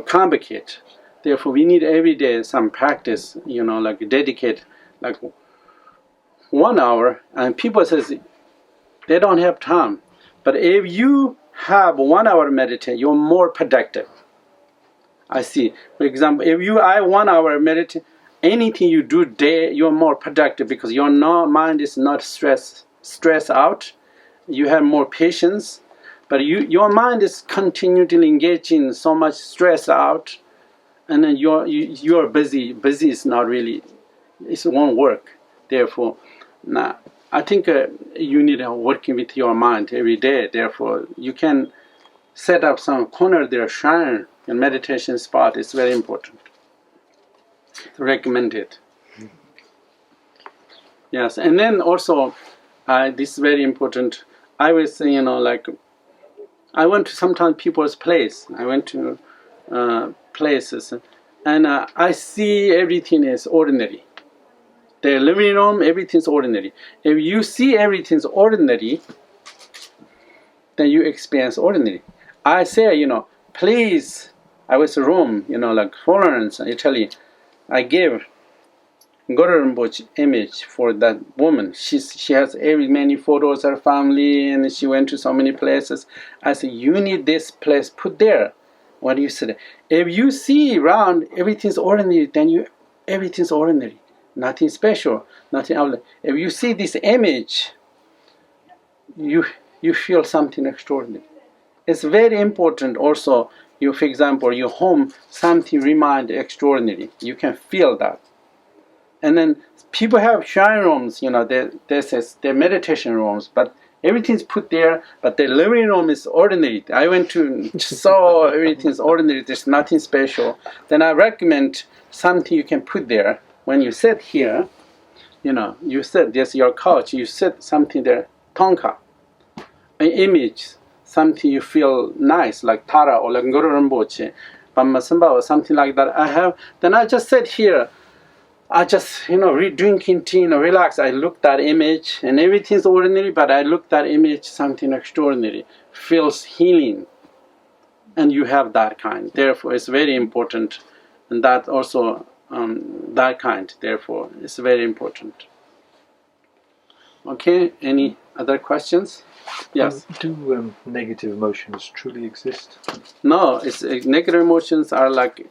complicated. Therefore, we need every day some practice, like dedicate, like 1 hour. And people says they don't have time. But if you have 1 hour meditate, you're more productive. I see. For example, if I 1 hour meditate, anything you do day, you're more productive because your mind is not stressed out. You have more patience, but your mind is continually engaging so much stress out, and then you're busy. Busy is not really, it won't work. Therefore, now I think you need working with your mind every day. Therefore, you can set up some corner there, shrine and meditation spot. It's very important. Recommend it. Yes, and then also, this is very important. I was saying, like, I went to sometimes people's place. I went to places, and I see everything is ordinary. Their living room, everything's ordinary. If you see everything's ordinary, then you experience ordinary. I say, please, I was in Rome, like Florence, Italy. I gave ngöndro Rinpoche image for that woman. She has many photos of her family, and she went to so many places. I said, you need this place put there. What do you say? If you see around everything's ordinary, then everything's ordinary. Nothing special, nothing outlet. If you see this image, you feel something extraordinary. It's very important also. For example, your home, something remind extraordinary. You can feel that. And then people have shrine rooms, they're meditation rooms, but everything's put there, but the living room is ordinary. I went to saw everything's ordinary, there's nothing special. Then I recommend something you can put there. When you sit here, you sit, there's your couch, you sit something there, tonka, an image, something you feel nice, like Tara or like ngöndro Rinpoche, Pammasamba or something like that. Then I just sit here. I just, drinking tea, relax. I look that image, and everything's ordinary, but I look that image, something extraordinary, feels healing. And you have that kind. Therefore, it's very important. And that also, that kind, therefore, is very important. Okay, any other questions? Yes. Do negative emotions truly exist? No, negative emotions are like,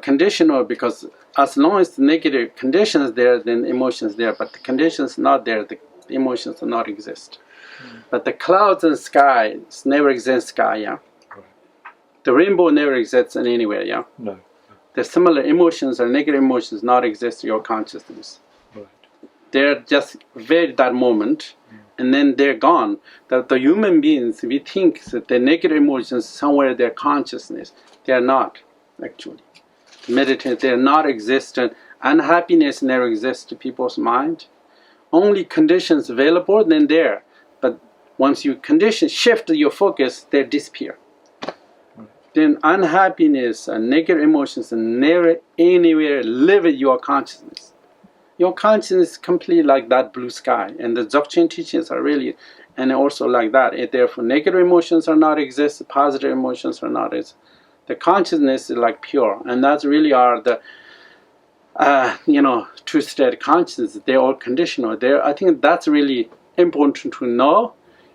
conditional, because as long as the negative conditions there, then emotions there. But the conditions not there, the emotions do not exist. But the clouds and sky never exist. Sky, yeah. Right. The rainbow never exists in anywhere, yeah. No. The similar emotions or negative emotions not exist in your consciousness. Right. They're just very that moment, and then they're gone. The human beings, we think that the negative emotions somewhere in their consciousness. They are not actually. Meditate, they are not existent. Unhappiness never exists to people's mind. Only conditions available, then there. But once you shift your focus, they disappear. Then unhappiness and negative emotions never anywhere live in your consciousness. Your consciousness is completely like that blue sky. And the Dzogchen teachings are really, and also like that. Therefore, negative emotions are not exist, positive emotions are not exist. The consciousness is like pure, and that's really are the, two-state consciousness. They're all conditional. I think that's really important to know.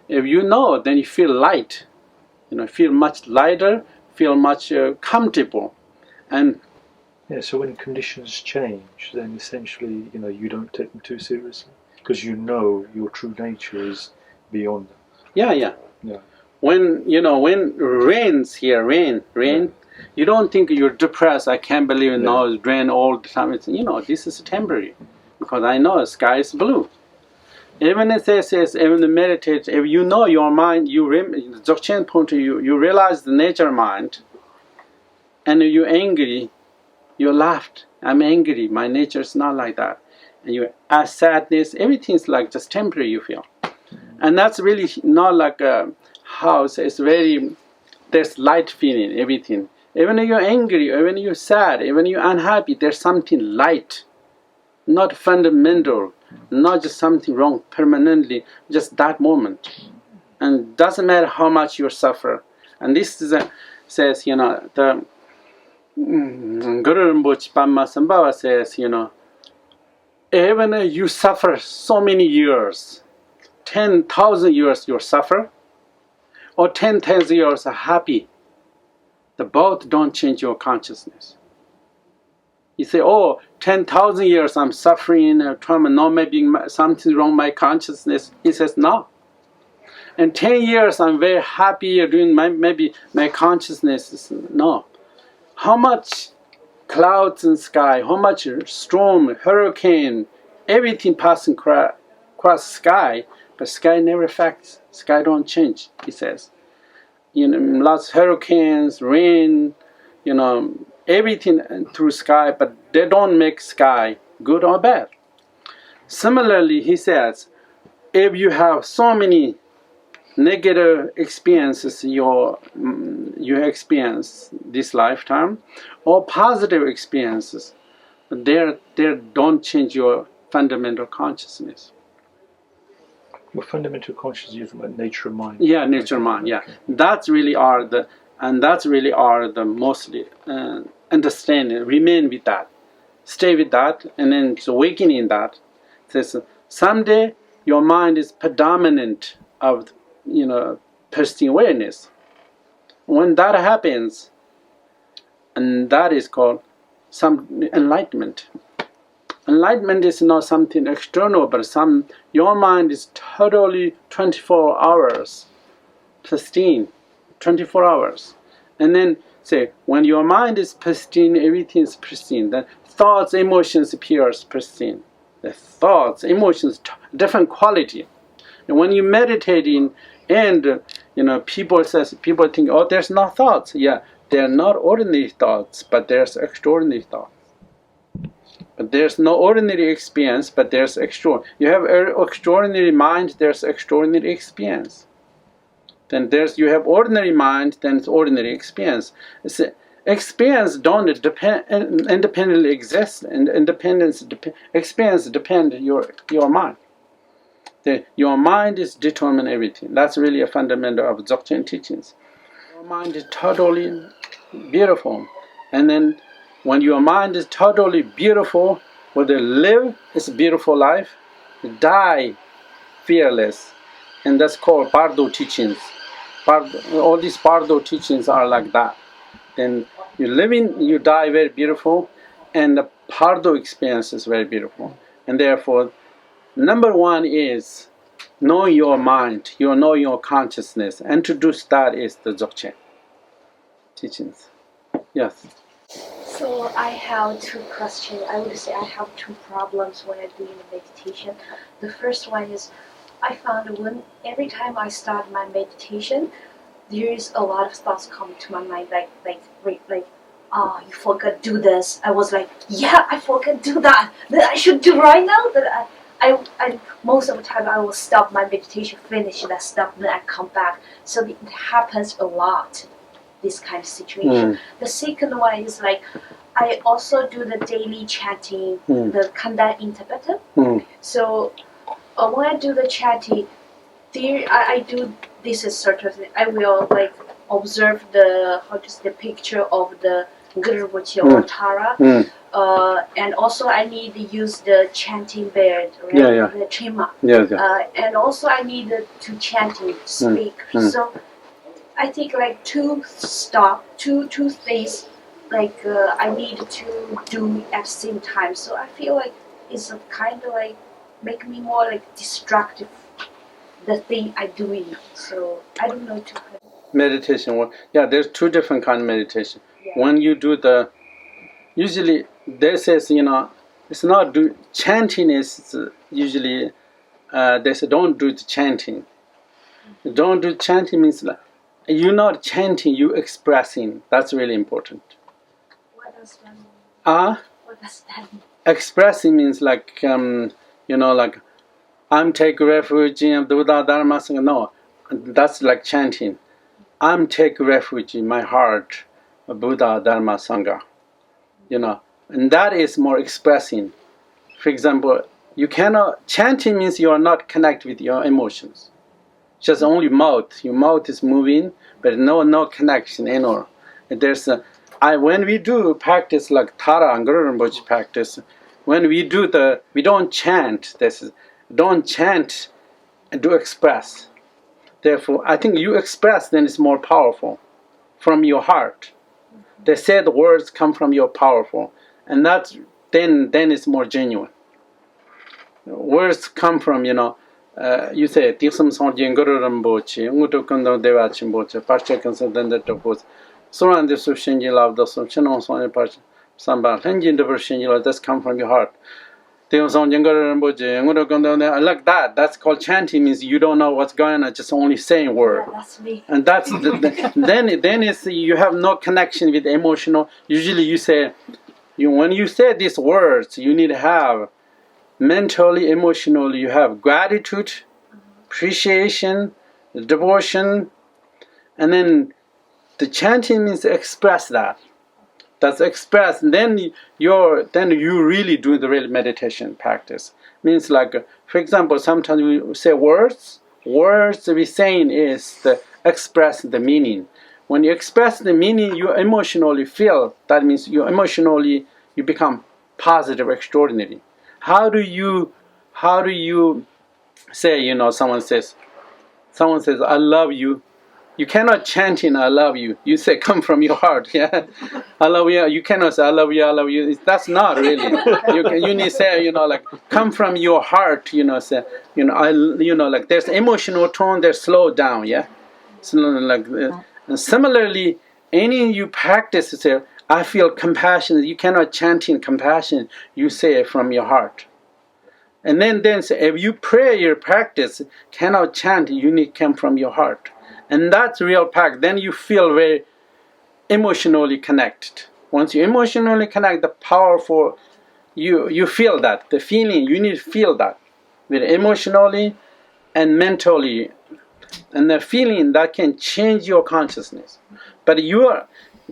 If you know, then you feel light. Feel much lighter, feel much comfortable, and yeah. So when conditions change, then essentially, you don't take them too seriously because your true nature is beyond them. Yeah. When rains here, rain, you don't think you're depressed. I can't believe it now. It's rain all the time. It's, this is temporary, because I know the sky is blue. Even if it says, even the meditate, if you know your mind, the Dzogchen point to you realize the nature mind, and you're angry, you laughed. I'm angry. My nature is not like that. And you have sadness. Everything's like just temporary. You feel, and that's really not like a house. It's very, there's light feeling, everything. Even if you're angry, even if you're sad, even if you're unhappy, there's something light, not fundamental, not just something wrong permanently, just that moment. And doesn't matter how much you suffer. And this is says, the Ngöndro Rinpoche Pamma Sambhava says, even if you suffer so many years, 10,000 years you suffer, or 10,000 years are happy, The both don't change your consciousness. You say, oh, 10,000 years I'm suffering trauma, no, maybe something wrong with my consciousness. He says, no. In 10 years I'm very happy doing maybe my consciousness is, no. How much clouds in sky, how much storm, hurricane, everything passing across sky, but sky never affects, sky don't change, he says. Lots of hurricanes, rain, everything through sky, but they don't make sky good or bad. Similarly, he says, if you have so many negative experiences you experience this lifetime, or positive experiences, they don't change your fundamental consciousness. Well, fundamental consciousness is about nature and mind. Yeah, nature and mind. Yeah, that's really are the mostly understanding. Remain with that, stay with that, and then awakening in that. Says someday your mind is predominant of personal awareness. When that happens, and that is called some enlightenment. Enlightenment is not something external, but your mind is totally 24 hours, pristine, 24 hours. And then say, when your mind is pristine, everything is pristine. Then thoughts, emotions appears pristine. The thoughts, emotions, different quality. And when you meditating, and people think, oh, there's no thoughts. Yeah, they're not ordinary thoughts, but there's extraordinary thoughts. But there's no ordinary experience, but there's extraordinary. You have extraordinary mind, there's extraordinary experience. Then you have ordinary mind, then it's ordinary experience. Experience don't independently exist, and experience depend your mind. Your mind is determine everything. That's really a fundamental of Dzogchen teachings. Your mind is totally beautiful, and then when your mind is totally beautiful, whether live is a beautiful life, die fearless, and that's called Bardo teachings. All these Bardo teachings are like that. Then you die very beautiful, and the Bardo experience is very beautiful. And therefore, number one is know your mind, know your consciousness. Introduce that is the Dzogchen teachings. Yes. So I have two questions. I would say I have two problems when I'm doing meditation. The first one is I found every time I start my meditation, there is a lot of thoughts coming to my mind, oh, you forgot to do this. I was like, yeah, I forgot to do that. That I should do right now. That I most of the time I will stop my meditation, finish that stuff, then I come back. So it happens a lot, this kind of situation. The second one is I also do the daily chanting, the Kanda in Tibetan. So when I do the chanting, I do this is sort of I will observe the picture of the ngöndro or Tara, and also I need to use the chanting bird, right? The Nyingma. And also I need to chanting speak. So I think two things I need to do at the same time. So I feel it's a kind of make me more distracted, the thing I'm doing. So I don't know to meditation. There's two different kind of meditation. When you do usually they says it's not chanting is usually they say don't do the chanting. Don't do chanting means you're not chanting, you're expressing. That's really important. What does that mean? What does that mean? Expressing means I'm take refuge in Buddha, Dharma, Sangha. No, that's like chanting. I'm take refuge in my heart, Buddha, Dharma, Sangha. And that is more expressing. For example, you cannot, chanting means you are not connected with your emotions. Just only mouth. Your mouth is moving, but no connection anymore. When we do practice like Tara and Orgyen Rinpoche practice, when we don't chant. Don't chant and do express. Therefore, I think you express, then it's more powerful from your heart. They say the words come from your powerful, and that's then it's more genuine. Words come from, you say Dudjom Tersar ngöndro Rinpoche, ngöndro kondong dewa Rinpoche, parche kansa dende topos, soran de sufshinji love the sufshinon soni parche, samba henjin de vershinji, that's come from your heart. Dudjom Tersar ngöndro Rinpoche, ngöndro kondong, like that. That's called chanting. Means you don't know what's going on, just only saying word. Yeah, that's me. And that's then it's you have no connection with emotional. Usually you say, when you say these words, you need to have mentally, emotionally, you have gratitude, appreciation, devotion, and then the chanting means express that. That's expressed. Then you really do the real meditation practice. Means like, for example, sometimes we say words. Words we're saying is to express the meaning. When you express the meaning, you emotionally feel. That means you become positive, extraordinary. How do you say, someone says I love you. You cannot chant in I love you. You say come from your heart. Yeah, I love you. You cannot say I love you, I love you. That's not really. You need to say, like come from your heart. Say, like there's emotional tone. There's slow down. Yeah, so like and similarly, any you practice say I feel compassion. You cannot chant in compassion. You say it from your heart. And then say, if you pray your practice cannot chant, you need come from your heart. And that's real practice. Then you feel very emotionally connected. Once you emotionally connect, the powerful, you feel that. The feeling, you need to feel that. Very emotionally and mentally. And the feeling that can change your consciousness. But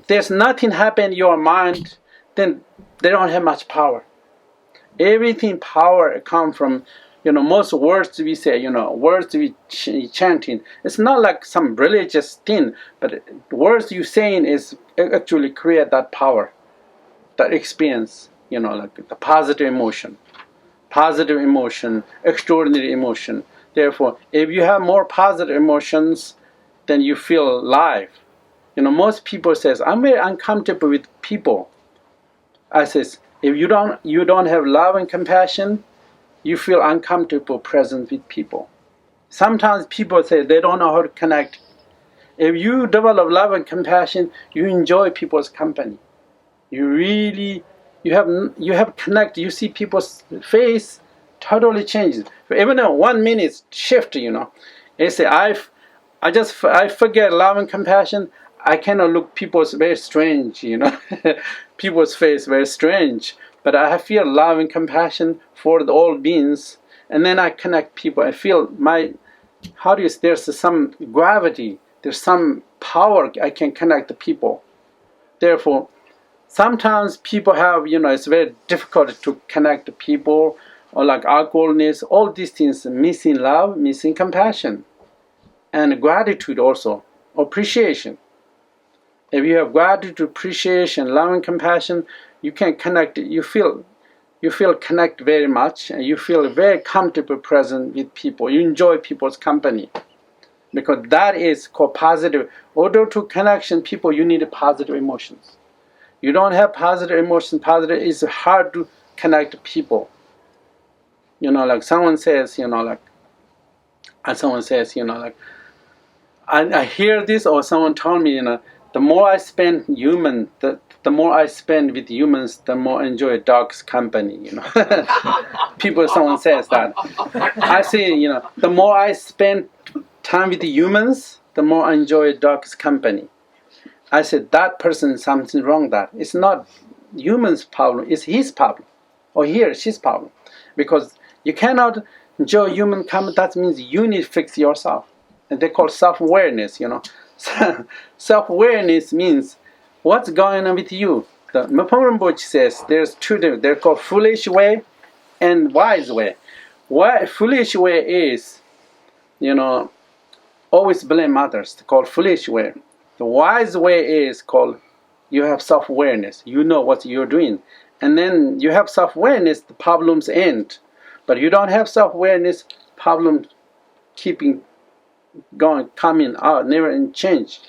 there's nothing happen in your mind, then they don't have much power. Everything power come from, most words we say, words we chanting. It's not like some religious thing, but words you saying is actually create that power, that experience, like the positive emotion, extraordinary emotion. Therefore, if you have more positive emotions, then you feel alive. Most people says, I'm very uncomfortable with people. I says, if you don't have love and compassion, you feel uncomfortable present with people. Sometimes people say they don't know how to connect. If you develop love and compassion, you enjoy people's company. You have connect. You see people's face totally changes. Even a 1 minute shift, They say I forget love and compassion. I cannot look people's very strange, people's face very strange. But I feel love and compassion for all beings, and then I connect people. I feel there's some gravity, there's some power. I can connect the people. Therefore, sometimes people have, it's very difficult to connect the people, or like alcoholness. All these things, missing love, missing compassion, and gratitude also, appreciation. If you have gratitude, appreciation, love and compassion, you can connect. You feel connect very much, and you feel very comfortable present with people. You enjoy people's company, because that is called positive. Order to connection, people, you need positive emotions. You don't have positive emotions. Positive is hard to connect people. Like someone says, I hear this, or someone told me, the more I spend the more I spend with humans, the more I enjoy dogs' company. Someone says that. I say, the more I spend time with the humans, the more I enjoy dogs' company. I said that person something wrong. That it's not humans' problem; it's his problem, or he or she's problem, because you cannot enjoy human company. That means you need to fix yourself, and they call self-awareness. Self-awareness means what's going on with you. The Mapom Rinpoche says there's two different. They're called foolish way and wise way. Foolish way is, always blame others. It's called foolish way. The wise way is called you have self-awareness. You know what you're doing. And then you have self-awareness, the problems end. But you don't have self-awareness, problems keeping going, coming out, never change.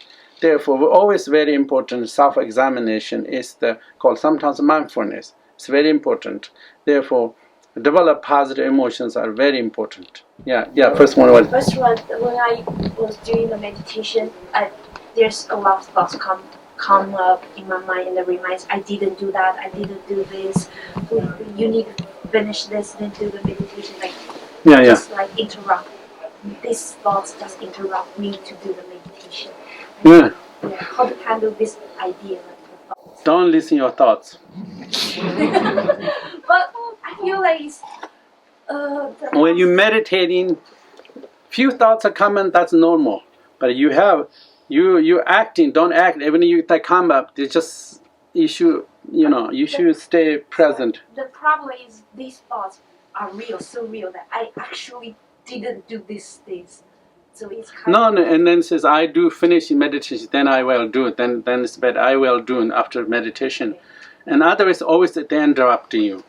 Therefore, always very important self-examination is called sometimes mindfulness. It's very important. Therefore, develop positive emotions are very important. First one. First one, when I was doing the meditation, there's a lot of thoughts come up in my mind, and it reminds I didn't do that, I didn't do this. You need to finish this, then do the meditation. Just like interrupt. These thoughts just interrupt me to do the meditation. How to handle this idea? Don't listen to your thoughts. But I feel like it's, when you're meditating, few thoughts are coming. That's normal. But you acting. Don't act. Even if they come up, they just you should stay present. The problem is these thoughts are real, so real that I actually didn't do these things. So it's kind of... and then says, I do finish meditation, then I will do it. Then it's better, I will do it after meditation. Okay. And otherwise, always they interrupt you.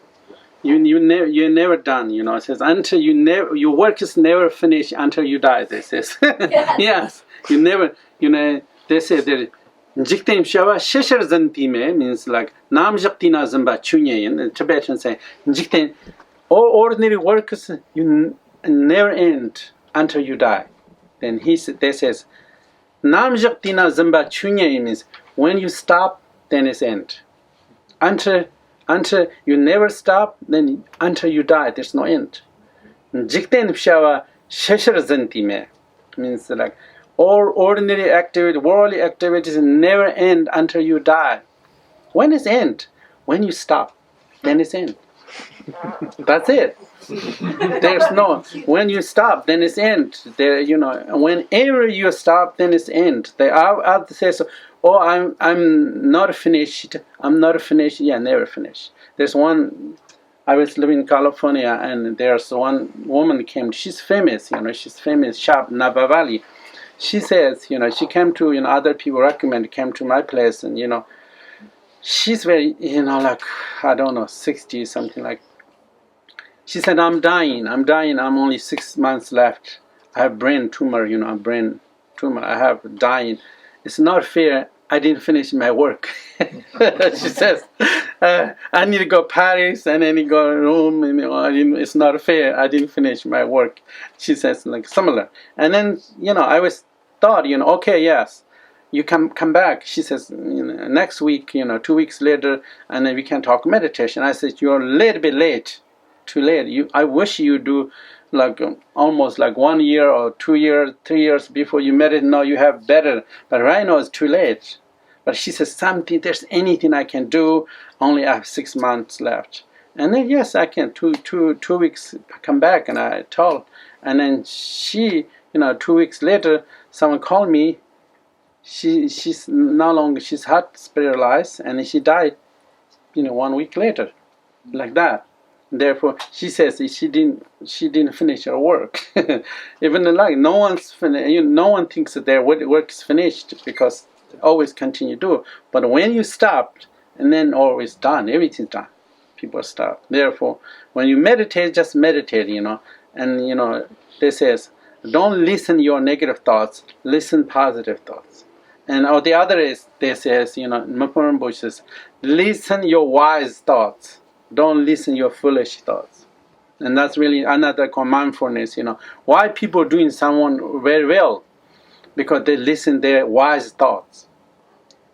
You're never done, It says, until your work is never finished until you die, they says. Yes, you never, they say that Jikten Shava Sheshar Zantime means like Nam Jaktina Zamba Chunye in Tibetan say, Jikten, all ordinary works you never end until you die. Then they says, Nam Jaktina Zamba Chunye means when you stop, then it's end. Until you never stop, then until you die, there's no end. Jikten Shava Sheshar Zantime means like all ordinary activity, worldly activities never end until you die. When is end? When you stop, then it's end. That's it. There's no when you stop, then it's end. There, whenever you stop, then it's end. They are says, "Oh, I'm not finished. I'm not finished. Yeah, never finished." There's one. I was living in California, and there's one woman came. She's famous. She's famous. Shab Nabavali. She says, she came to, other people came to my place, and, she's very, like, I don't know, 60, something like. She said, I'm dying, I'm only 6 months left. I have brain tumor, brain tumor, I have dying. It's not fair, I didn't finish my work. She says, I need to go Paris, and then go Rome, and, it's not fair, I didn't finish my work. She says, like, similar. And then, I was thought, okay, yes, you come back. She says, next week, 2 weeks later, and then we can talk meditation. I said, you're a little bit late, too late. I wish you do like almost like 1 year or 2 years, 3 years before you meditate. No, you have better. But right now it's too late. But she says, there's anything I can do, only I have 6 months left. And then, yes, I can, two weeks come back, and I told. And then she, 2 weeks later, someone called me. She's no longer, she's hospitalized, and she died, 1 week later, like that. Therefore, she says she didn't finish her work. Even like no one thinks that their work is finished because they always continue to do. But when you stop, and then always done, everything's done. People stop. Therefore, when you meditate, just meditate, and they says, don't listen your negative thoughts, listen positive thoughts. And the other is, they says, Nyingma Rinpoche says, listen your wise thoughts, don't listen your foolish thoughts. And that's really another called mindfulness, Why people doing someone very well? Because they listen their wise thoughts.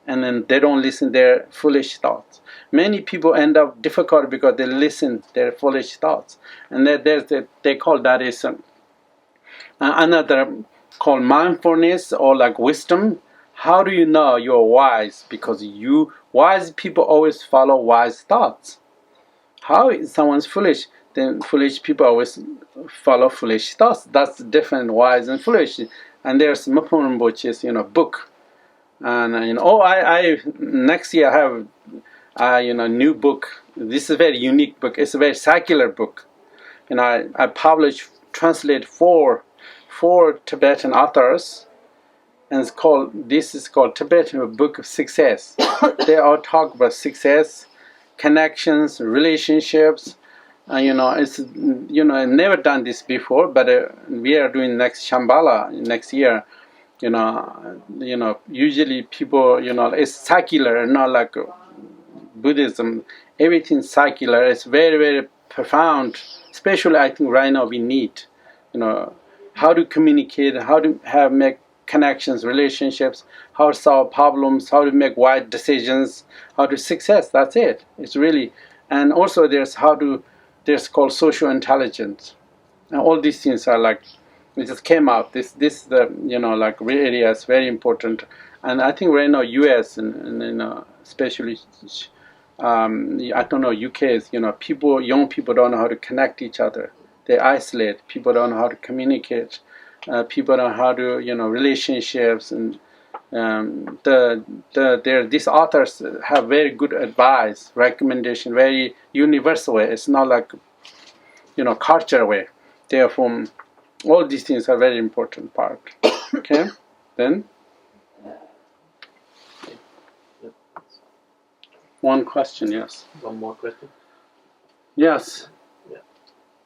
And then they don't listen their foolish thoughts. Many people end up difficult because they listen their foolish thoughts. And they call that is another called mindfulness or like wisdom. How do you know you're wise? Because wise people always follow wise thoughts. How is someone's foolish? Then foolish people always follow foolish thoughts. That's different, wise and foolish. And there's Nyingma Rinpoche's book. And I next year I have new book. This is a very unique book. It's a very secular book. I translate four Tibetan authors, and this is called Tibetan Book of Success. They all talk about success, connections, relationships. It's I've never done this before, but we are doing next Shambhala next year. Usually people, it's secular, not like Buddhism. Everything secular. It's very, very profound. Especially, I think right now we need, how to communicate, how to make connections, relationships, how to solve problems, how to make wise decisions, how to success. That's it. It's really, and also there's called social intelligence. And all these things are like, it just came out. This really is very important. And I think right now U.S. and especially, I don't know, UK is, young people don't know how to connect each other. They isolate. People don't know how to communicate. People don't know how to, relationships, and these authors have very good advice, recommendation, very universal way. It's not like, culture way. Therefore, all these things are very important part. Okay, then one question, yes. One more question. Yes. Yeah.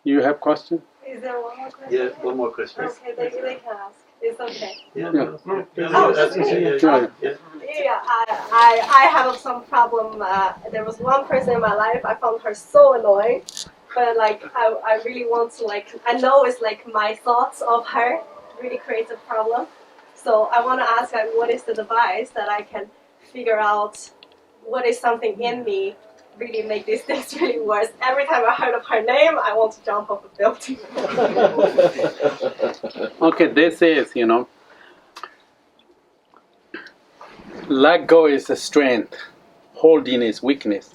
You have question? Is there one more question? Yeah, one more question. Okay, they can ask. It's okay. Yeah. I have some problem. There was one person in my life, I found her so annoying. But I really want to I know it's my thoughts of her really creates a problem. So I want to ask what is the device that I can figure out what is something in me really make these things really worse. Every time I heard of her name, I want to jump off a building. Okay, this is, let go is a strength, holding is weakness.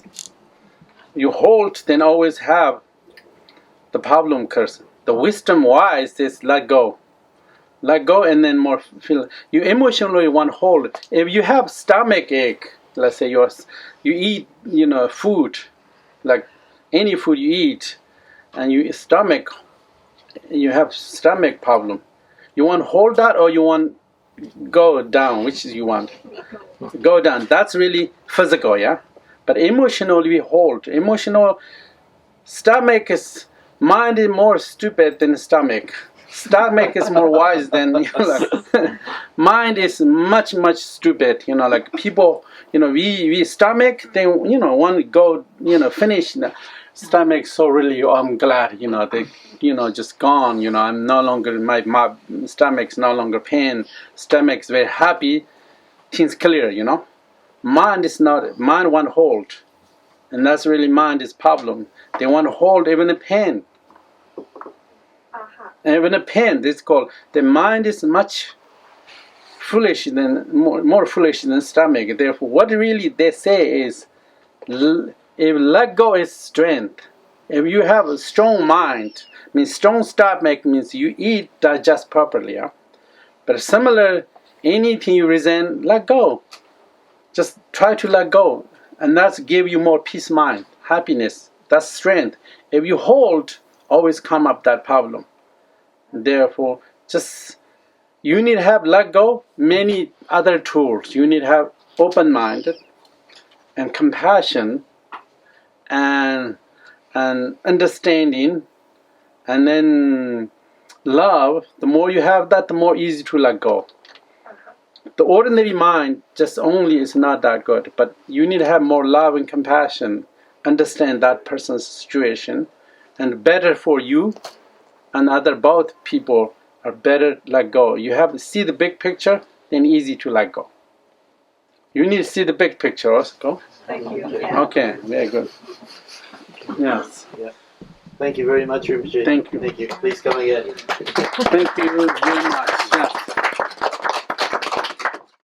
You hold, then always have the problem curse. The wisdom wise is let go. Let go and then more feel. You emotionally want to hold. If you have stomach ache, let's say you eat, food, like any food you eat, and you have stomach problem. You want to hold that or you want go down? Which is you want? Go down. That's really physical, yeah. But emotionally we hold. Emotional stomach is. Mind is more stupid than stomach. Stomach is more wise than mind is much stupid. People, we stomach. They want to go finish. Stomach so really. Oh, I'm glad. They just gone. I'm no longer my stomach's no longer pain. Stomach's very happy. Things clear. Mind is not. Mind want to hold, and that's really mind is problem. They want to hold even the pain. Even a pain, this is called, the mind is much foolish than, more foolish than stomach. Therefore, what really they say is, if let go is strength. If you have a strong mind, means strong stomach means you eat, digest properly. Yeah? But similar, anything you resent, let go. Just try to let go. And that's give you more peace of mind, happiness. That's strength. If you hold, always come up that problem. Therefore, you need to have let go, many other tools. You need to have open-minded and compassion and understanding, and then love. The more you have that, the more easy to let go. The ordinary mind just only is not that good, but you need to have more love and compassion, understand that person's situation, and better for you and other both people are better let go. You have to see the big picture, then easy to let go. You need to see the big picture also. Go. Thank you. Yeah. Okay, very good. Yes. Yeah. Thank you very much, Rinpoche. Thank you. Thank you. Please come again. Thank you very much.